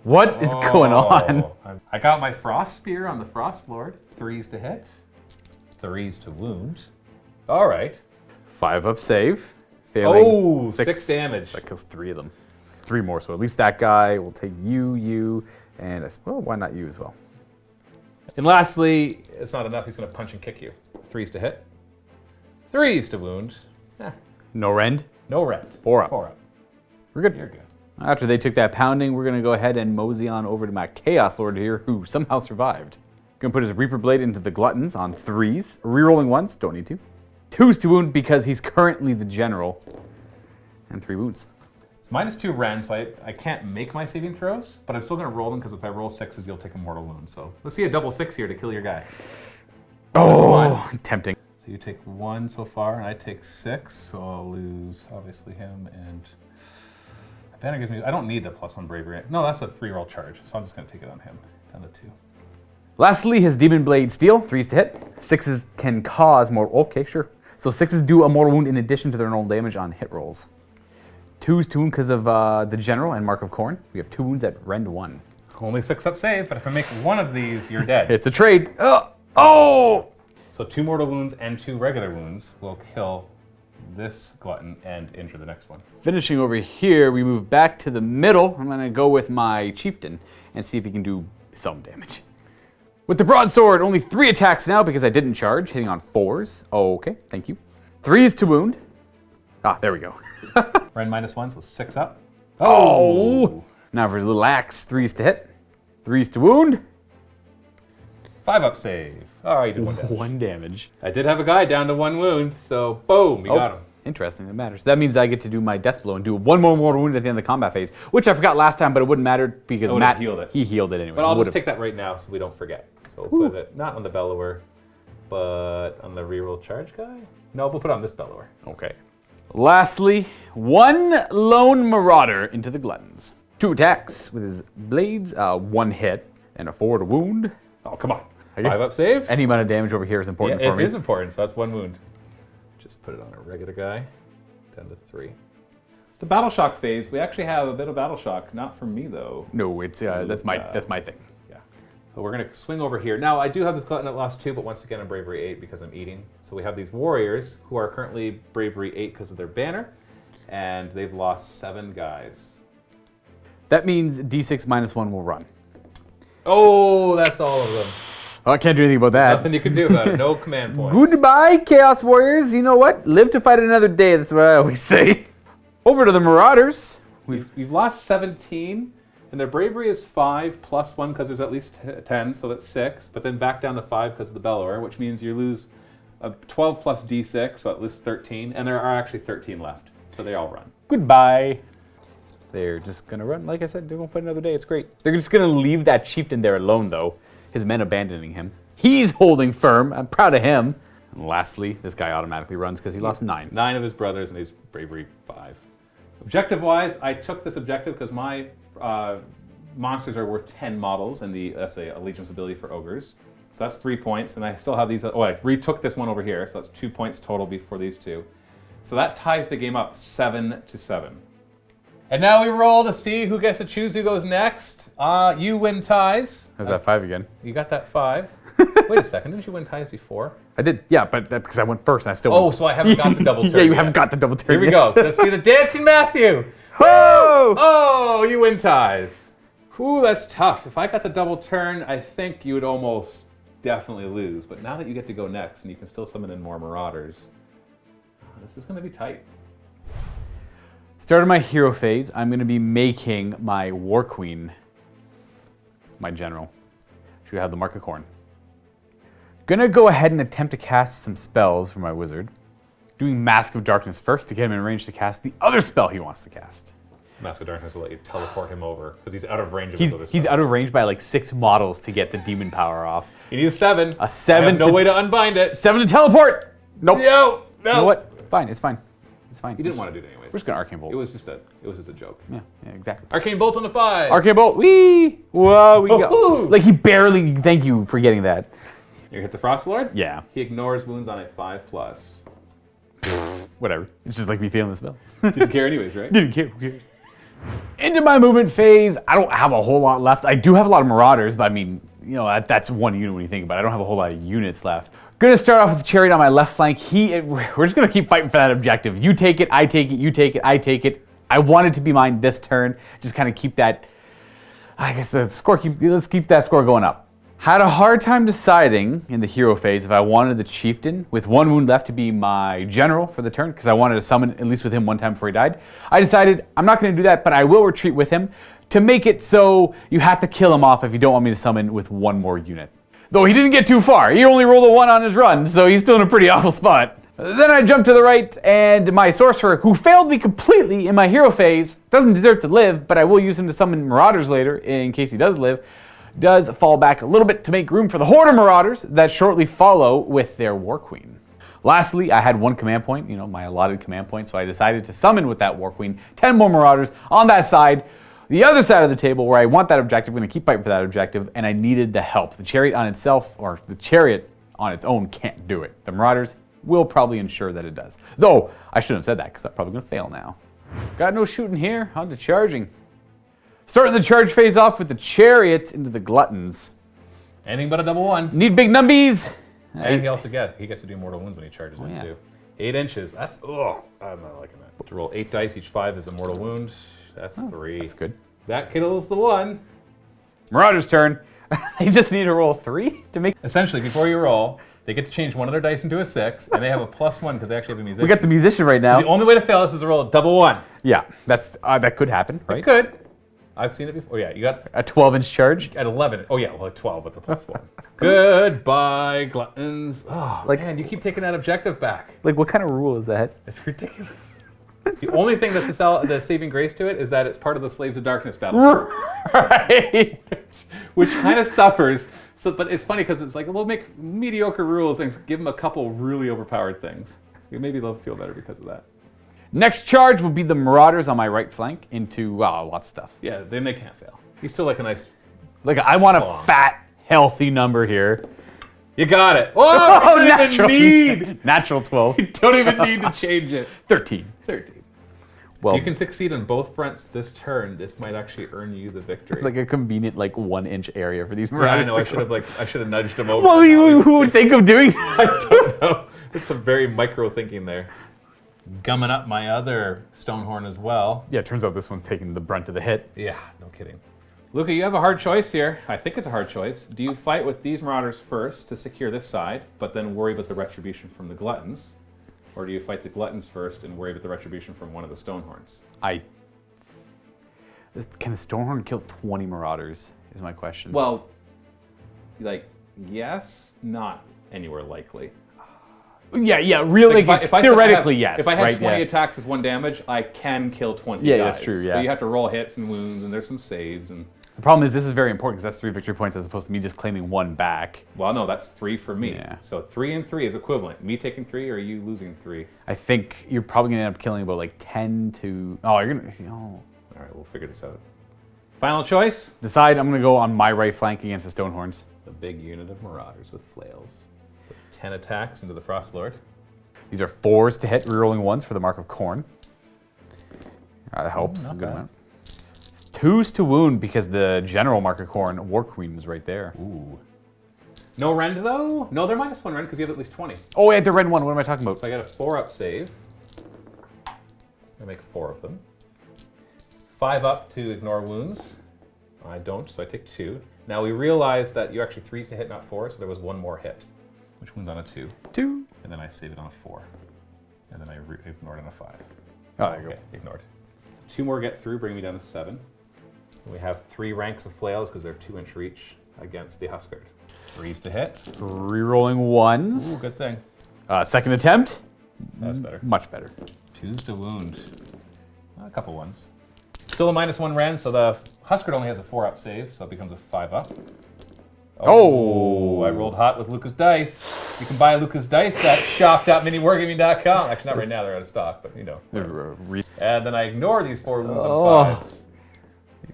What is going on? I got my frost spear on the FROSTLORD. 3s to hit. 3s to wound. All right. 5 up save. Failing. Oh, 6 damage. That kills 3 of them. 3 more, so at least that guy will take you, and I suppose, why not you as well? And lastly, it's not enough. He's going to punch and kick you. 3s to hit. 3s to wound. No rend. No rend. 4 up. 4 up. We're good. You're good. After they took that pounding, we're going to go ahead and mosey on over to my Chaos Lord here, who somehow survived. Going to put his Reaper Blade into the Gluttons on 3s. Rerolling once, don't need to. 2s to wound because he's currently the general. And 3 wounds. It's -2 rend, so I can't make my saving throws, but I'm still going to roll them because if I roll 6s, you'll take a mortal wound. So let's see a double 6 here to kill your guy. Oh, tempting. So you take 1 so far, and I take 6, so I'll lose, obviously, him, and banner gives me, I don't need the +1 bravery. No, that's a 3-roll charge, so I'm just going to take it on him, down to 2. Lastly, his Demon Blade Steel, 3s to hit. 6s can cause mortal, okay, sure. So 6s do a mortal wound in addition to their normal damage on hit rolls. 2s to wound because of the General and Mark of Corn. We have 2 wounds at rend 1. Only 6 up save, but if I make one of these, you're dead. It's a trade. Oh! So 2 mortal wounds and 2 regular wounds will kill this glutton and injure the next one. Finishing over here, we move back to the middle. I'm gonna go with my Chieftain and see if he can do some damage. With the broadsword, only 3 attacks now because I didn't charge, hitting on 4s. Okay, thank you. 3s to wound. Ah, there we go. Rend -1, so 6 up. Oh! Now for a little axe, 3s to hit, 3s to wound. 5 up save. Oh, you did 1 damage. 1 damage. I did have a guy down to 1 wound, so boom, you got him. Interesting, that matters. That means I get to do my death blow and do 1 more mortal wound at the end of the combat phase, which I forgot last time, but it wouldn't matter because Matt healed it. He healed it anyway. But I'll just take that right now so we don't forget. So we'll put it not on the bellower, but on the reroll charge guy. No, we'll put it on this bellower. Okay. Lastly, 1 lone marauder into the gluttons. 2 attacks with his blades, 1 hit, and a 4 to wound. Oh, come on. I guess 5 up save. any amount of damage over here is important for me. It is important, so that's 1 wound. Just put it on a regular guy, down to 3. The battle shock phase, we actually have a bit of battle shock. Not from me though. No, it's that's my thing. Yeah. So we're gonna swing over here. Now I do have this glutton at lost 2, but once again I'm bravery 8 because I'm eating. So we have these warriors who are currently bravery 8 because of their banner, and they've lost 7 guys. That means D6 -1 will run. Oh, that's all of them. Oh, I can't do anything about that. Nothing you can do about it. No command points. Goodbye, Chaos Warriors. You know what? Live to fight another day. That's what I always say. Over to the Marauders. We've lost 17, and their bravery is 5 plus 1 because there's at least 10, so that's 6. But then back down to 5 because of the bellower, which means you lose a 12 plus D6, so at least 13. And there are actually 13 left, so they all run. Goodbye. They're just gonna run. Like I said, they're gonna fight another day. It's great. They're just gonna leave that chieftain there alone, though. His men abandoning him. He's holding firm. I'm proud of him. And lastly, this guy automatically runs because he lost 9. 9 of his brothers, and he's bravery 5. Objective-wise, I took this objective because my monsters are worth 10 models, and that's the allegiance ability for ogres. So that's 3 points, and I still have these. Oh, I retook this one over here, so that's 2 points total for these 2. So that ties the game up 7-7. And now we roll to see who gets to choose who goes next. You win ties. How's that 5 again? You got that 5. Wait a second, didn't you win ties before? I did, yeah, but because I went first and I still Oh, won. so I haven't got the double turn. Yeah, you yet. haven't got the double turn Here we yet. go. Let's see the dancing Matthew. Whoa! Oh, you win ties. Whew, that's tough. If I got the double turn, I think you would almost definitely lose. But now that you get to go next and you can still summon in more Marauders, this is going to be tight. Start of my hero phase, I'm going to be making my Warqueen my general. Should we have the MANTICORE? Gonna go ahead and attempt to cast some spells for my wizard. Doing Mask of Darkness first to get him in range to cast the other spell he wants to cast. Mask of Darkness will let you teleport him over because he's out of range of his other He's spells. out of range by like 6 models to get the demon power off. He needs a 7. A 7 I have no to- way to unbind it. 7 to teleport! Nope. No, You no. know what? Fine, it's fine. It's fine. You didn't want to do it anyways. We're just gonna Arcane Bolt. It was just a joke. Yeah, exactly. Arcane Bolt on the 5. Arcane Bolt, whee! Whoa, we go. Woohoo! Like he barely, thank you for getting that. You hit the FROSTLORD? Yeah, He ignores wounds on a 5+. whatever. It's just like me feeling the spell. Didn't care anyways, right? Didn't care, who cares? Into my movement phase, I don't have a whole lot left. I do have a lot of Marauders, but I mean, you know, that's 1 unit when you think about it. I don't have a whole lot of units left. Gonna start off with the Chariot on my left flank. We're just gonna keep fighting for that objective. You take it, I take it, you take it, I take it. I want it to be mine this turn. Just kind of keep that, I guess the score, let's keep that score going up. Had a hard time deciding in the hero phase if I wanted the chieftain with 1 wound left to be my general for the turn, because I wanted to summon at least with him 1 time before he died. I decided I'm not going to do that, but I will retreat with him to make it so you have to kill him off if you don't want me to summon with 1 more unit. Though he didn't get too far. He only rolled a 1 on his run, so he's still in a pretty awful spot. Then I jumped to the right, and my sorcerer, who failed me completely in my hero phase, doesn't deserve to live, but I will use him to summon Marauders later in case he does live, does fall back a little bit to make room for the horde of Marauders that shortly follow with their Warqueen. Lastly, I had 1 command point, you know, my allotted command point, so I decided to summon with that Warqueen 10 more Marauders on that side. The other side of the table where I want that objective, I'm going to keep fighting for that objective, and I needed the help. The Chariot on itself, or the Chariot on its own can't do it. The Marauders will probably ensure that it does. Though, I shouldn't have said that because I'm probably going to fail now. Got no shooting here, on to charging. Starting the charge phase off with the Chariot into the Gluttons. Anything but a double 1. Need big numbies. And he also gets to do mortal wounds when he charges in yeah. too. 8 inches. That's I'm not liking that. To roll 8 dice, each 5 is a mortal wound. That's 3. That's good. That kills the 1. Marauders' turn. You just need to roll 3 to make. Essentially, before you roll, they get to change one of their dice into a 6, and they have a +1 because they actually have a musician. We got the musician right now. So the only way to fail this is to roll a double 1. Yeah, that's that could happen, right? It could. I've seen it before. Yeah, you got A 12-inch charge. at 11. Oh yeah, well at 12 with the +1. Goodbye, gluttons. Oh Like- man, you keep taking that objective back. Like, what kind of rule is that? It's ridiculous. The only thing that's the saving grace to it is that it's part of the Slaves of Darkness battle, Right. which kind of suffers. So, but it's funny because it's like we'll make mediocre rules and give them a couple really overpowered things. Maybe they'll feel better because of that. Next charge will be the Marauders on my right flank into lots of stuff. Yeah, then they can't fail. You still like a nice. Like, I want a Long. fat, healthy number here. You got it. Oh, you don't even need. Natural 12. You don't even need to change it. 13. 13. Well, You can succeed on both fronts this turn. This might actually earn you the victory. it's like a convenient, 1-inch area for these yeah, I Marauders know. to I should go. have I should have nudged them over. Well, who would think of doing that? I don't know. It's some very micro thinking there. Gumming up my other Stonehorn as well. Yeah, it turns out this one's taking the brunt of the hit. Yeah, no kidding. Luka, you have a hard choice here. I think it's a hard choice. Do you fight with these Marauders first to secure this side, but then worry about the retribution from the Gluttons? Or do you fight the Gluttons first and worry about the retribution from one of the Stonehorns? Can the Stormhorn kill 20 Marauders, is my question. Well, yes, not anywhere likely. yeah, really, Like, if I said theoretically, I have, yes. If I have right, 20 yeah. attacks with 1 damage, I can kill 20 Yeah, guys. that's true, yeah. But you have to roll hits and wounds, and there's some saves, and... The problem is this is very important because that's 3 victory points as opposed to me just claiming 1 back. Well, no, that's 3 for me. Yeah. So 3 and 3 is equivalent. Me taking 3 or you losing 3? I think you're probably going to end up killing about 10 to... Oh, you're going to... Oh. All right, we'll figure this out. Final choice? Decide I'm going to go on my right flank against the Stonehorns. The big unit of Marauders with flails. So 10 attacks into the Frostlord. These are 4s to hit, rerolling 1s for the Mark of Corn. That helps. not a good bad. amount. 2s to wound because the general Mark of Corn, WARQUEEN, is right there. Ooh. No rend, though? No, they're -1 rend because you have at least 20. So Oh, yeah, the red one. What am I talking about? I got a 4-up save. I make 4 of them. 5 up to ignore wounds. I don't, so I take 2. Now we realize that you actually 3s to hit, not 4, so there was 1 more hit. Which wounds on a 2. 2. And then I save it on a 4. And then I ignore it on a 5. Oh, there you Okay, go. ignored. 2 more get through, bring me down to 7. We have 3 ranks of flails because they're 2-inch reach against the Huskard. 3s to hit. Rerolling 1s. Ooh, good thing. Second attempt. That's better. Much better. 2s to wound. A couple 1s. Still a -1 rend, so the Huskard only has a 4-up save, so it becomes a 5-up. Oh. I rolled hot with Luka's dice. You can buy Luka's dice at shop.miniwargaming.com. Actually, not right now, they're out of stock, but you know. And then I ignore these 4 wounds on 5s.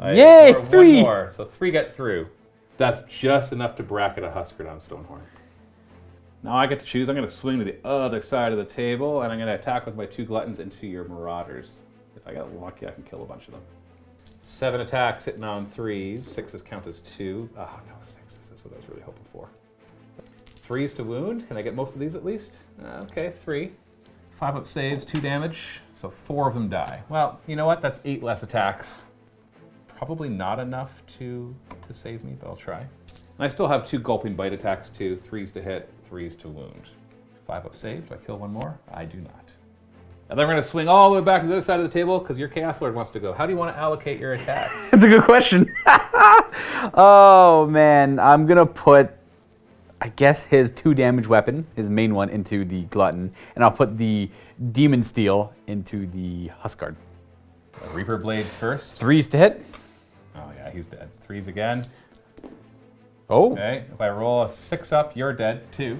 I Yay, ignore 3. 1 more, so 3 get through. That's just enough to bracket a Huskard on Stonehorn. Now I get to choose. I'm going to swing to the other side of the table, and I'm going to attack with my 2 Gluttons into your Marauders. If I get lucky, I can kill a bunch of them. 7 attacks hitting on 3s. 6s count as 2. Oh, no, 6s. That's what I was really hoping for. 3s to wound. Can I get most of these at least? Okay, 3. 5-up saves, 2 damage, so 4 of them die. Well, you know what? That's 8 less attacks. Probably not enough to save me, but I'll try. And I still have 2 gulping bite attacks too. 3s to hit, 3s to wound. 5-up save. Do I kill 1 more? I do not. And then we're going to swing all the way back to the other side of the table because your Chaos Lord wants to go. How do you want to allocate your attacks? That's a good question. Oh, man. I'm going to put, I guess, his 2 damage weapon, his main one, into the Glutton. And I'll put the Demon Steel into the Huskard. Reaper Blade first. 3s to hit. Oh yeah, he's dead. 3s again. Oh. Okay, if I roll a 6-up, you're dead too.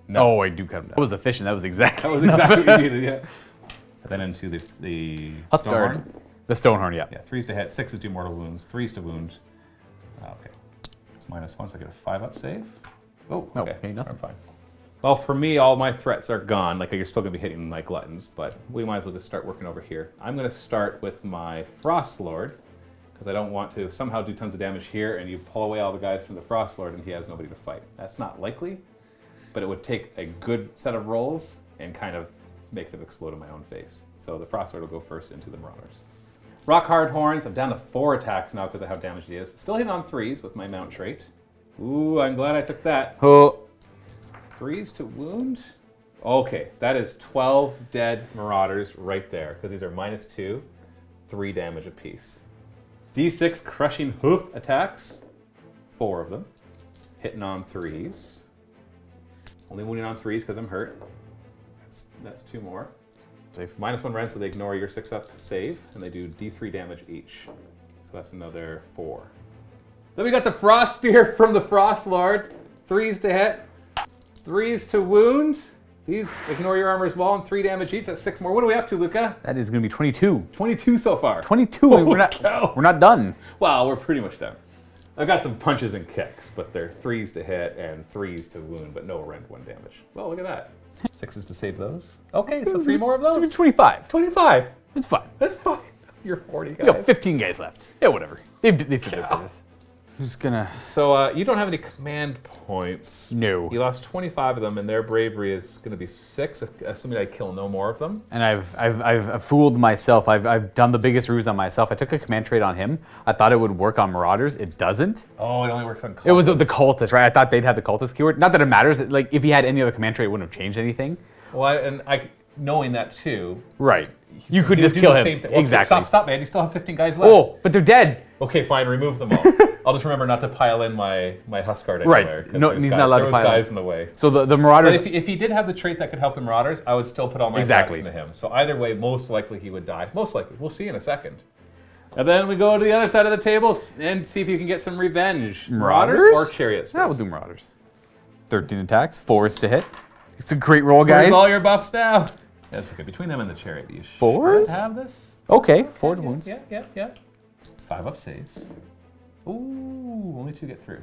No. Oh, I do cut him down. That was efficient. That was exactly That was exactly what you needed, yeah. And then into the Huskard. Stonehorn. The Stonehorn, yeah. Yeah, 3s to hit, 6s do mortal wounds, 3s to wound. Okay. It's -1, so I get a 5-up save. Oh, No, okay. hey, nothing. I'm fine. Well, for me, all my threats are gone. Like, you're still going to be hitting my Gluttons, but we might as well just start working over here. I'm going to start with my Frostlord, because I don't want to somehow do tons of damage here, and you pull away all the guys from the Frostlord, and he has nobody to fight. That's not likely, but it would take a good set of rolls and kind of make them explode in my own face. So the Frostlord will go first into the Marauders. Rock hard horns. I'm down to 4 attacks now because I have damage deals. Still hitting on 3s with my mount trait. Ooh, I'm glad I took that. Oh. 3s to wound. Okay, that is 12 dead marauders right there because these are -2, 3 damage apiece. D6 crushing hoof attacks. 4 of them. Hitting on 3s. Only wounding on 3s because I'm hurt. That's 2 more. Safe. -1 rend, so they ignore your 6-up save, and they do D3 damage each. So that's another 4. Then we got the Frost Spear from the FROSTLORD. 3s to hit, 3s to wound. These ignore your armor's wall and 3 damage each. That's 6 more. What are we up to, Luka? That is going to be 22. 22 so far. 22. We're not done. Well, we're pretty much done. I've got some punches and kicks, but they're 3s to hit and 3s to wound, but no rend 1 damage. Well, look at that. 6s to save those. Okay, so 3 more of those. 25. 25. It's fine. That's fine. You're 40 guys. We got 15 guys left. Yeah, whatever. They serve their purpose. I'm just gonna. So you don't have any command points. No. You lost 25 of them, and their bravery is going to be 6, assuming I kill no more of them. And I've fooled myself. I've done the biggest ruse on myself. I took a command trait on him. I thought it would work on Marauders. It doesn't. Oh, it only works on cultists. It was the cultist, right? I thought they'd have the cultist keyword. Not that it matters. Like if he had any other command trait, it wouldn't have changed anything. Well, knowing that too. Right. You could you just do kill the him. same thing. Well, Exactly. Stop, man. You still have 15 guys left. Oh, but they're dead. Okay, fine. Remove them all. I'll just remember not to pile in my Huskard Right. anywhere. 'cause No, there's he's guys, not allowed there to was pile in. guys in the way. So the Marauders. But if he did have the trait that could help the Marauders, I would still put all my attacks into him. So either way, most likely he would die. Most likely. We'll see in a second. And then we go to the other side of the table and see if you can get some revenge. Marauders or Chariots? Yeah, we'll do Marauders. 13 attacks, 4s to hit. It's a great roll, guys. Where's all your buffs now? That's okay. Between them and the Chariot, you Fours? should have this. Okay, 4 to wounds. Yeah. 5 up saves. Ooh, only 2 get through.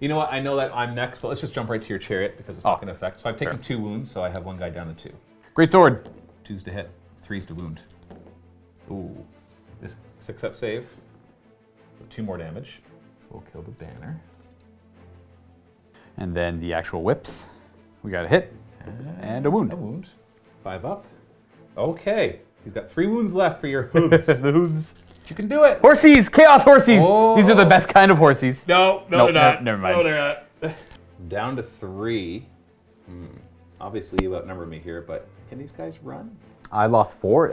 You know what? I know that I'm next, but let's just jump right to your Chariot because it's not going to affect. So I've taken 2 wounds, so I have 1 guy down to 2. Great sword. 2s to hit, 3s to wound. Ooh, this 6-up save. So 2 more damage. So we'll kill the banner. And then the actual whips. We got a hit and a wound. A wound. 5 up. Okay. He's got 3 wounds left for your hooves. The hooves. You can do it. Horsies! Chaos horsies! Oh. These are the best kind of horsies. No, Nope, they're not. never mind. No, they're not. Down to 3. Obviously, you outnumber me here, but can these guys run? I lost 4.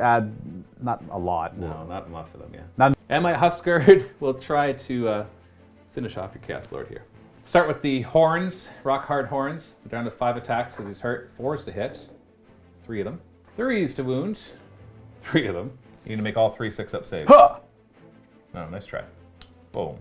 Not a lot. No, not enough for them, yeah. Not- And my Huskard will try to finish off your Chaos Lord here. Start with the horns, rock hard horns. We're down to 5 attacks because he's hurt. 4s to hit. 3 of them. 3s to wound. 3 of them. You need to make all 3 6-up saves. Huh! Oh, nice try. Boom.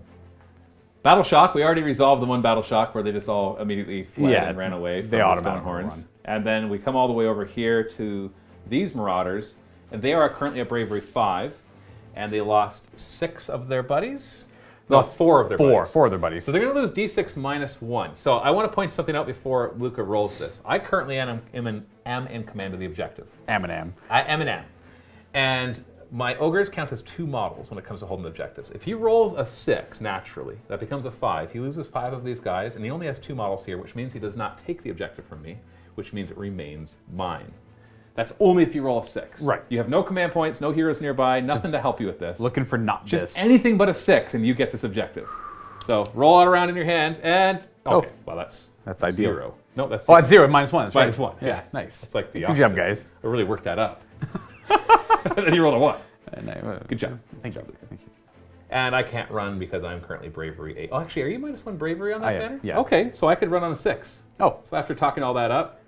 Battle Shock. We already resolved the one Battle Shock where they just all immediately fled Yeah, and ran away from they the automatically Stonehorns. run. And then we come all the way over here to these Marauders, and they are currently at Bravery 5, and they lost 6 of their buddies. No, 4 of their buddies. 4 of their buddies. So they're going to lose D6 -1. So I want to point something out before Luka rolls this. I currently am in command of the objective. Am. I am an M. And my ogres count as 2 models when it comes to holding objectives. If he rolls a 6 naturally, that becomes a 5. He loses 5 of these guys, and he only has 2 models here, which means he does not take the objective from me, which means it remains mine. That's only if you roll a 6. Right. You have no command points, no heroes nearby, nothing to help you with this. Looking for not Just this. anything but a 6, and you get this objective. So roll it around in your hand, and okay, well that's ideal. 0. No, that's Oh, it's 0, -1. That's minus right. 1. Yeah, nice. It's like the Good opposite. job, guys. I really worked that up. And then you rolled a 1. Good job. Thank you. Thank you. And I can't run because I'm currently Bravery 8. Oh, actually, are you -1 Bravery on that I am, banner? yeah. Okay, so I could run on a 6. Oh, So after talking all that up,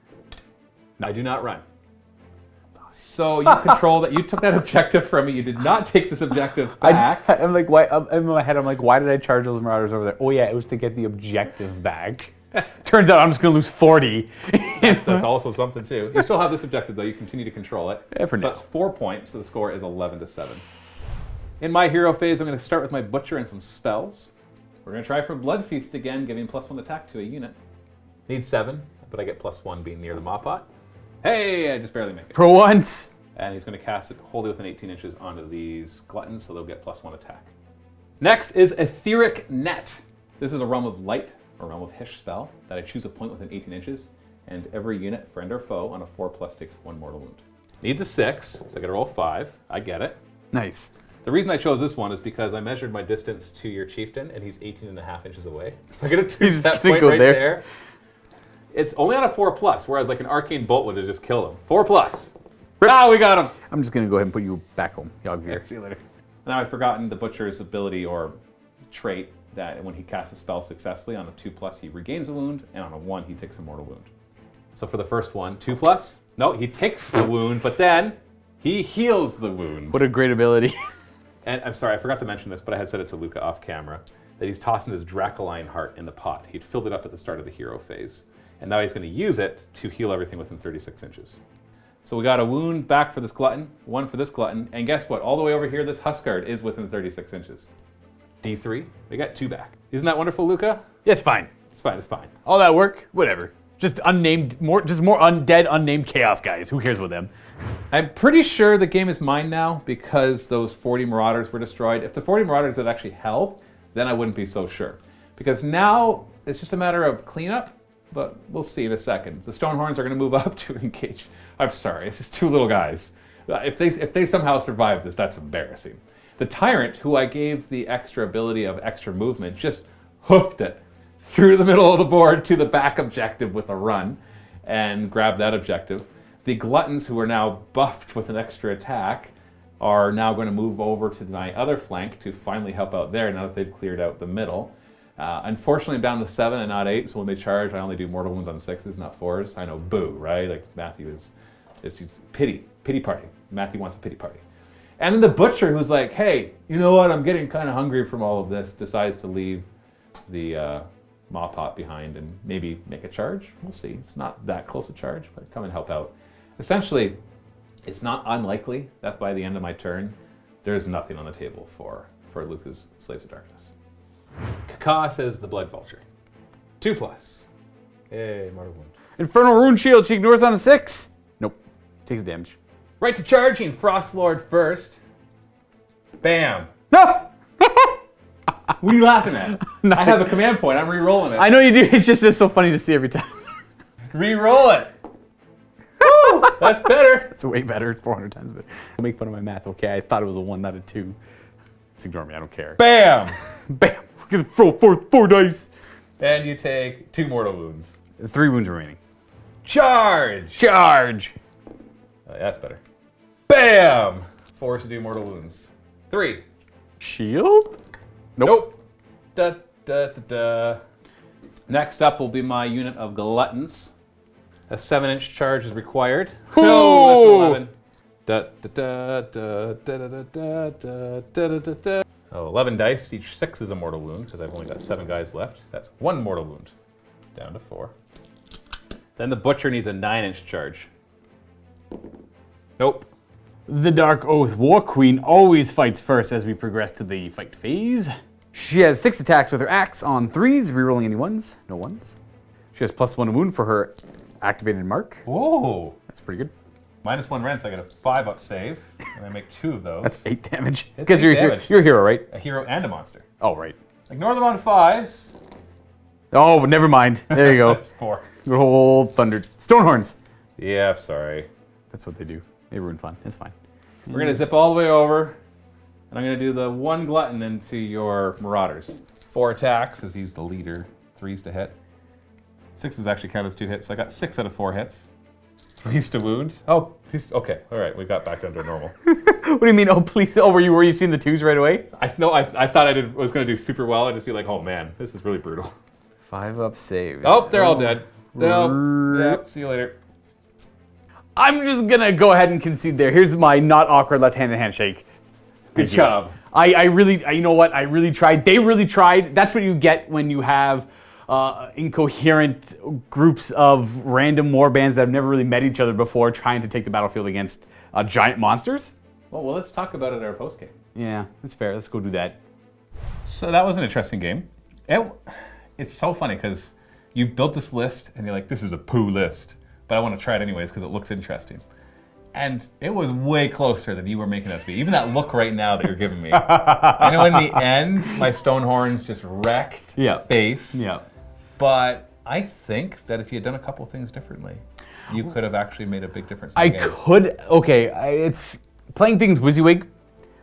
I do not run. So you control that. You took that objective from me. You did not take this objective back. I'm like, why? In my head, I'm like, why did I charge those Marauders over there? Oh yeah, it was to get the objective back. Turns out I'm just gonna lose 40. That's also something too. You still have this objective though. You continue to control it. Yeah, for so now. that's 4 points. So the score is 11-7. In my hero phase, I'm going to start with my Butcher and some spells. We're going to try for Blood Feast again, giving +1 attack to a unit. Need 7, but I get +1 being near the Maw Pot. Hey, I just barely make it. For once. And he's going to cast it wholly within 18 inches onto these Gluttons, so they'll get +1 attack. Next is Etheric Net. This is a Realm of Light, or Realm of Hish spell, that I choose a point within 18 inches, and every unit, friend or foe, on a 4+ takes 1 mortal wound. Needs a 6, so I got to roll 5. I get it. Nice. The reason I chose this one is because I measured my distance to your chieftain, and he's 18.5 inches away. So I'm going to choose that point right there. It's only on a 4+, whereas like an arcane bolt would have just killed him. 4+. Ah, we got him. I'm just gonna go ahead and put you back home. Yogveer. See you later. Now I've forgotten the Butcher's ability or trait that when he casts a spell successfully on a 2+, he regains a wound, and on a 1, he takes a mortal wound. So for the first one, 2+, no, he takes the wound, but then he heals the wound. What a great ability. And I'm sorry, I forgot to mention this, but I had said it to Luka off camera, that he's tossing his Dracoline heart in the pot. He'd filled it up at the start of the hero phase, and now he's going to use it to heal everything within 36 inches. So we got a wound back for this glutton, 1 for this glutton, and guess what? All the way over here, this Huskard is within 36 inches. D3, we got 2 back. Isn't that wonderful, Luka? Yeah, it's fine. It's fine, it's fine. All that work, whatever. Just unnamed, more undead, unnamed chaos guys. Who cares about them? I'm pretty sure the game is mine now because those 40 Marauders were destroyed. If the 40 Marauders had actually held, then I wouldn't be so sure. Because now it's just a matter of cleanup, but we'll see in a second. The Stonehorns are going to move up to engage. I'm sorry, it's just 2 little guys. If they somehow survive this, that's embarrassing. The Tyrant, who I gave the extra ability of extra movement, just hoofed it through the middle of the board to the back objective with a run and grabbed that objective. The Gluttons, who are now buffed with an extra attack, are now going to move over to my other flank to finally help out there now that they've cleared out the middle. Unfortunately, I'm down to 7 and not 8, so when they charge, I only do mortal wounds on 6s, not 4s. I know, boo, right? Like, Matthew it's pity party. Matthew wants a pity party. And then the Butcher, who's like, hey, you know what, I'm getting kind of hungry from all of this, decides to leave the Maw Pot behind and maybe make a charge. We'll see. It's not that close a charge, but come and help out. Essentially, it's not unlikely that by the end of my turn, there's nothing on the table for Luka's Slaves of Darkness. Kaka says the Blood Vulture. 2+. Hey, mortal wound. Infernal Rune Shield. She ignores on a 6. Nope. Takes damage. Right to charging. Frostlord first. Bam. No! What are you laughing at? I have a command point. I'm re-rolling it. I know you do. It's just so funny to see every time. Re-roll it. Woo! That's better. It's way better. It's 400 times better. Don't make fun of my math, okay? I thought it was a 1, not a 2. Just ignore me. I don't care. Bam. Bam. We're gonna throw four dice. And you take 2 mortal wounds. 3 wounds remaining. Charge. Charge. That's better. Bam. Forced to do mortal wounds. 3. Shield? Nope. Da, da, da, da. Next up will be my unit of Gluttons. A 7-inch charge is required. Ooh. No, that's an 11. Da, da, da, da, da, da, da, da, da, da, da. Oh, 11 dice. Each 6 is a mortal wound because I've only got 7 guys left. That's 1 mortal wound. Down to 4. Then the Butcher needs a 9-inch charge. Nope. The Darkoath WARQUEEN always fights first as we progress to the fight phase. She has 6 attacks with her axe on 3s, rerolling any 1s. No 1s. She has +1 wound for her activated mark. Whoa. That's pretty good. -1 rend, so I get a 5-up save, and I make 2 of those. That's 8 damage. It's Because 8 damage. you're a hero, right? A hero and a monster. Oh, right. Ignore them on 5s. Oh, but never mind. There you go. That's 4. Good old thunder. Stonehorns. Yeah, sorry. That's what they do. They ruin fun. It's fine. We're gonna zip all the way over, and I'm gonna do the 1 glutton into your Marauders. 4 attacks, as he's the leader. 3s to hit. 6s actually count as 2 hits, so I got 6 out of 4 hits. 3s to wound. Oh, okay. All right, we got back under normal. What do you mean? Oh, please. Oh, were you seeing the 2s right away? I thought I was gonna do super well. I'd just be like, oh man, this is really brutal. 5-up saves. Oh, they're all dead. No. Yep. See you later. I'm just gonna go ahead and concede there. Here's my not awkward left-handed handshake. Good job. I really, you know what? I really tried. They really tried. That's what you get when you have incoherent groups of random warbands that have never really met each other before trying to take the battlefield against giant monsters. Well, let's talk about it at our post game. Yeah, that's fair. Let's go do that. So that was an interesting game. It's so funny because you built this list and you're like, this is a poo list, but I want to try it anyways because it looks interesting. And it was way closer than you were making it to be. Even that look right now that you're giving me. I know in the end, my Stonehorns just wrecked face. Yeah. But I think that if you had done a couple things differently, you could have actually made a big difference in the game. Okay, it's playing things WYSIWYG.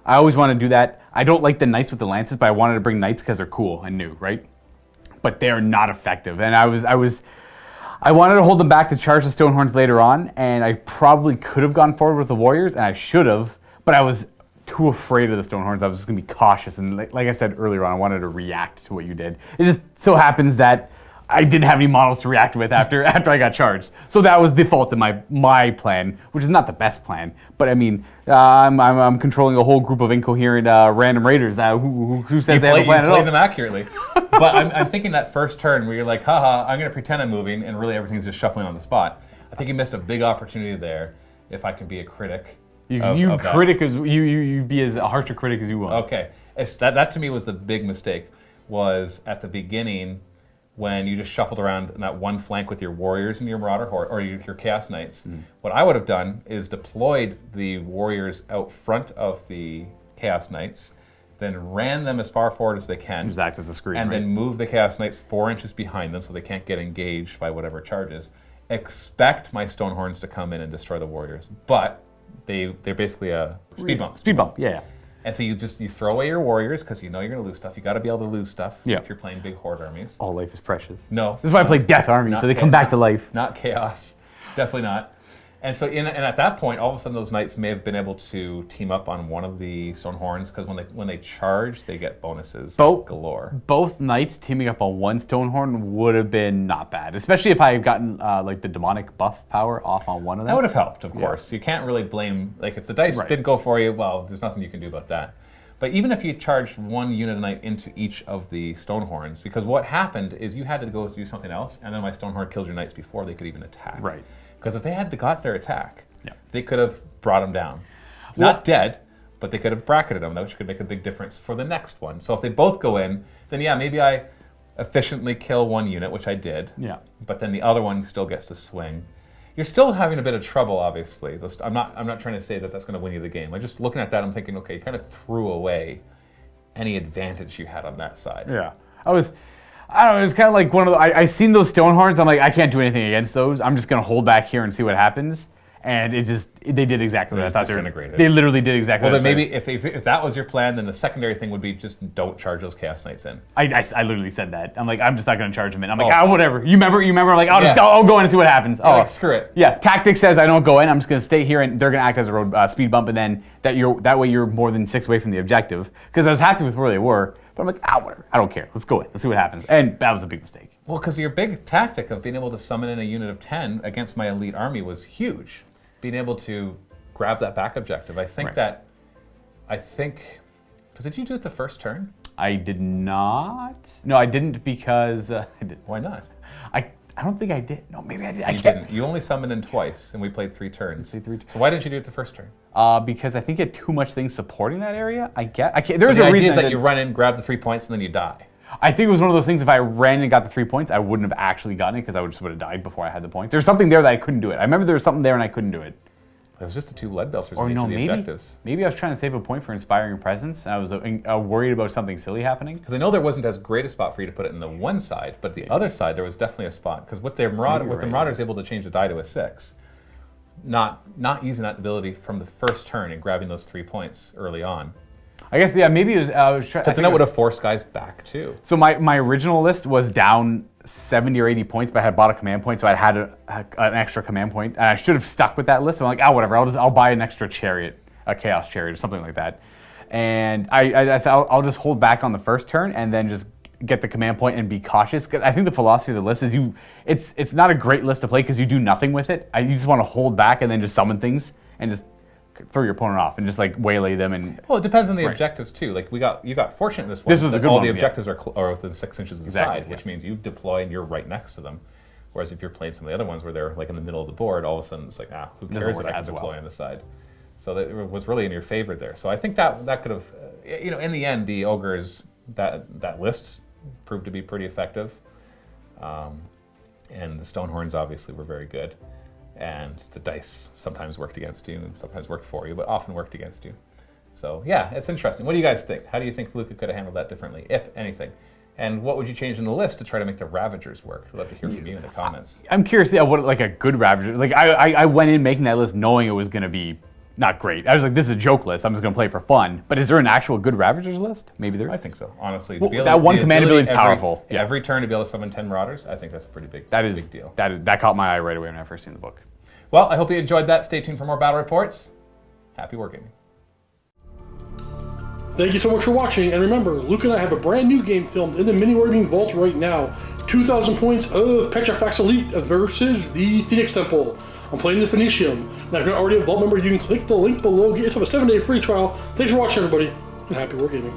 I always want to do that. I don't like the knights with the lances, but I wanted to bring knights because they're cool and new, right? But they're not effective. And I wanted to hold them back to charge the Stonehorns later on, and I probably could have gone forward with the warriors, and I should have, but I was too afraid of the Stonehorns. I was just going to be cautious, and like I said earlier on, I wanted to react to what you did. It just so happens that I didn't have any models to react with after I got charged. So that was the fault of my plan, which is not the best plan. But I mean, I'm controlling a whole group of incoherent random raiders who says they have a plan at all. You played them accurately. But I'm thinking that first turn where you're like, haha, I'm going to pretend I'm moving, and really everything's just shuffling on the spot. I think you missed a big opportunity there, if I can be a critic. You be as harsh a critic as you want. Okay. That to me was the big mistake, was at the beginning, when you just shuffled around in that one flank with your warriors and your marauder horde, or your chaos knights. What I would have done is deployed the warriors out front of the chaos knights, then ran them as far forward as they can. Just act as the screen, and right? then move the chaos knights 4 inches behind them so they can't get engaged by whatever charges. Expect my Stonehorns to come in and destroy the warriors, but they're basically a speed bump. Speed bump, yeah. And so you throw away your warriors because you know you're going to lose stuff. You got to be able to lose stuff if you're playing big horde armies. All life is precious. No. This is why I play Death Army, so they come back to life. Not chaos. Definitely not. And so and at that point, all of a sudden those knights may have been able to team up on one of the Stonehorns, because when they charge, they get bonuses galore. Both knights teaming up on one Stonehorn would have been not bad, especially if I had gotten like the demonic buff power off on one of them. That would have helped, of course. You can't really blame, like if the dice didn't go for you, well, there's nothing you can do about that. But even if you charged one unit of knight into each of the Stonehorns, because what happened is you had to go do something else, and then my Stonehorn kills your knights before they could even attack. Right. Because if they had got their attack, they could have brought them down. Not dead, but they could have bracketed them, which could make a big difference for the next one. So if they both go in, then yeah, maybe I efficiently kill one unit, which I did. Yeah. But then the other one still gets to swing. You're still having a bit of trouble, obviously. I'm not trying to say that that's going to win you the game. I'm just looking at that, I'm thinking, okay, you kind of threw away any advantage you had on that side. Yeah. I don't know, it was kind of like one of the, I seen those Stonehorns, I'm like, I can't do anything against those. I'm just going to hold back here and see what happens. And they did exactly what I thought. They literally did exactly what I thought. Well, then maybe if that was your plan, then the secondary thing would be just don't charge those Chaos Knights in. I literally said that. I'm like, I'm just not going to charge them in. I'm like, whatever. You remember? Like, I'll go in and see what happens. Like, screw it. Yeah, tactics says I don't go in. I'm just going to stay here, and they're going to act as a road speed bump, and then that way you're more than 6 away from the objective. Because I was happy with where they were, but I'm like, whatever. I don't care. Let's go in. Let's see what happens. And that was a big mistake. Well, because your big tactic of being able to summon in a unit of 10 against my elite army was huge. Being able to grab that back objective. I think, because did you do it the first turn? I did not. No, I didn't because I did. Why not? I don't think I did. No, maybe I did. You didn't. You only summoned in twice, and we played 3 turns. So why didn't you do it the first turn? Because I think you had too much things supporting that area. I can't. There was a reason. The idea is that you run in, grab the 3 points, and then you die. I think it was one of those things, if I ran and got the 3 points, I wouldn't have actually gotten it because I would have died before I had the points. There's something there that I couldn't do it. I remember there was something there and I couldn't do it. It was just the 2 lead belters or in each no, of the objectives. Maybe I was trying to save a point for inspiring presence and I was worried about something silly happening. Because I know there wasn't as great a spot for you to put it in the one side, but the other side there was definitely a spot. Because with the Marauders able to change the die to a 6, not using that ability from the first turn and grabbing those 3 points early on. I guess, yeah, maybe it was... Because then that would have forced guys back, too. So my original list was down 70 or 80 points, but I had bought a command point, so I had an extra command point. And I should have stuck with that list. So I'm like, whatever, I'll buy an extra chariot, a chaos chariot or something like that. And I thought I'll just hold back on the first turn and then just get the command point and be cautious. Because I think the philosophy of the list is it's not a great list to play because you do nothing with it. You just want to hold back and then just summon things and just throw your opponent off and just like waylay them. And well, it depends on the objectives too. Like you got fortunate in this one. This was a good all one, the objectives are within 6 inches of the side, which means you deploy and you're right next to them. Whereas if you're playing some of the other ones where they're like in the middle of the board, all of a sudden it's like, who cares that I can deploy on the side? So that was really in your favor there. So I think that could have, in the end, the ogres that list proved to be pretty effective, and the Stonehorns obviously were very good. And the dice sometimes worked against you and sometimes worked for you, but often worked against you. So yeah, it's interesting. What do you guys think? How do you think Luka could have handled that differently, if anything? And what would you change in the list to try to make the Ravagers work? I'd love to hear from you in the comments. I'm curious, what like a good Ravager, like I went in making that list knowing it was going to be not great. I was like, this is a joke list. I'm just going to play it for fun. But is there an actual good Ravagers list? Maybe there is. I think so, honestly. Well, that one command ability is powerful. Yeah. Every turn to be able to summon 10 Marauders, I think that's a pretty big, big deal. That caught my eye right away when I first seen the book. Well, I hope you enjoyed that. Stay tuned for more battle reports. Happy wargaming. Thank you so much for watching, and remember, Luke and I have a brand new game filmed in the MiniWarGaming Vault right now. 2,000 points of Petrifax Elite versus the Phoenix Temple. I'm playing the Phoenicium. Now, if you're not already a Vault member, you can click the link below, get yourself a 7-day free trial. Thanks for watching, everybody, and happy wargaming.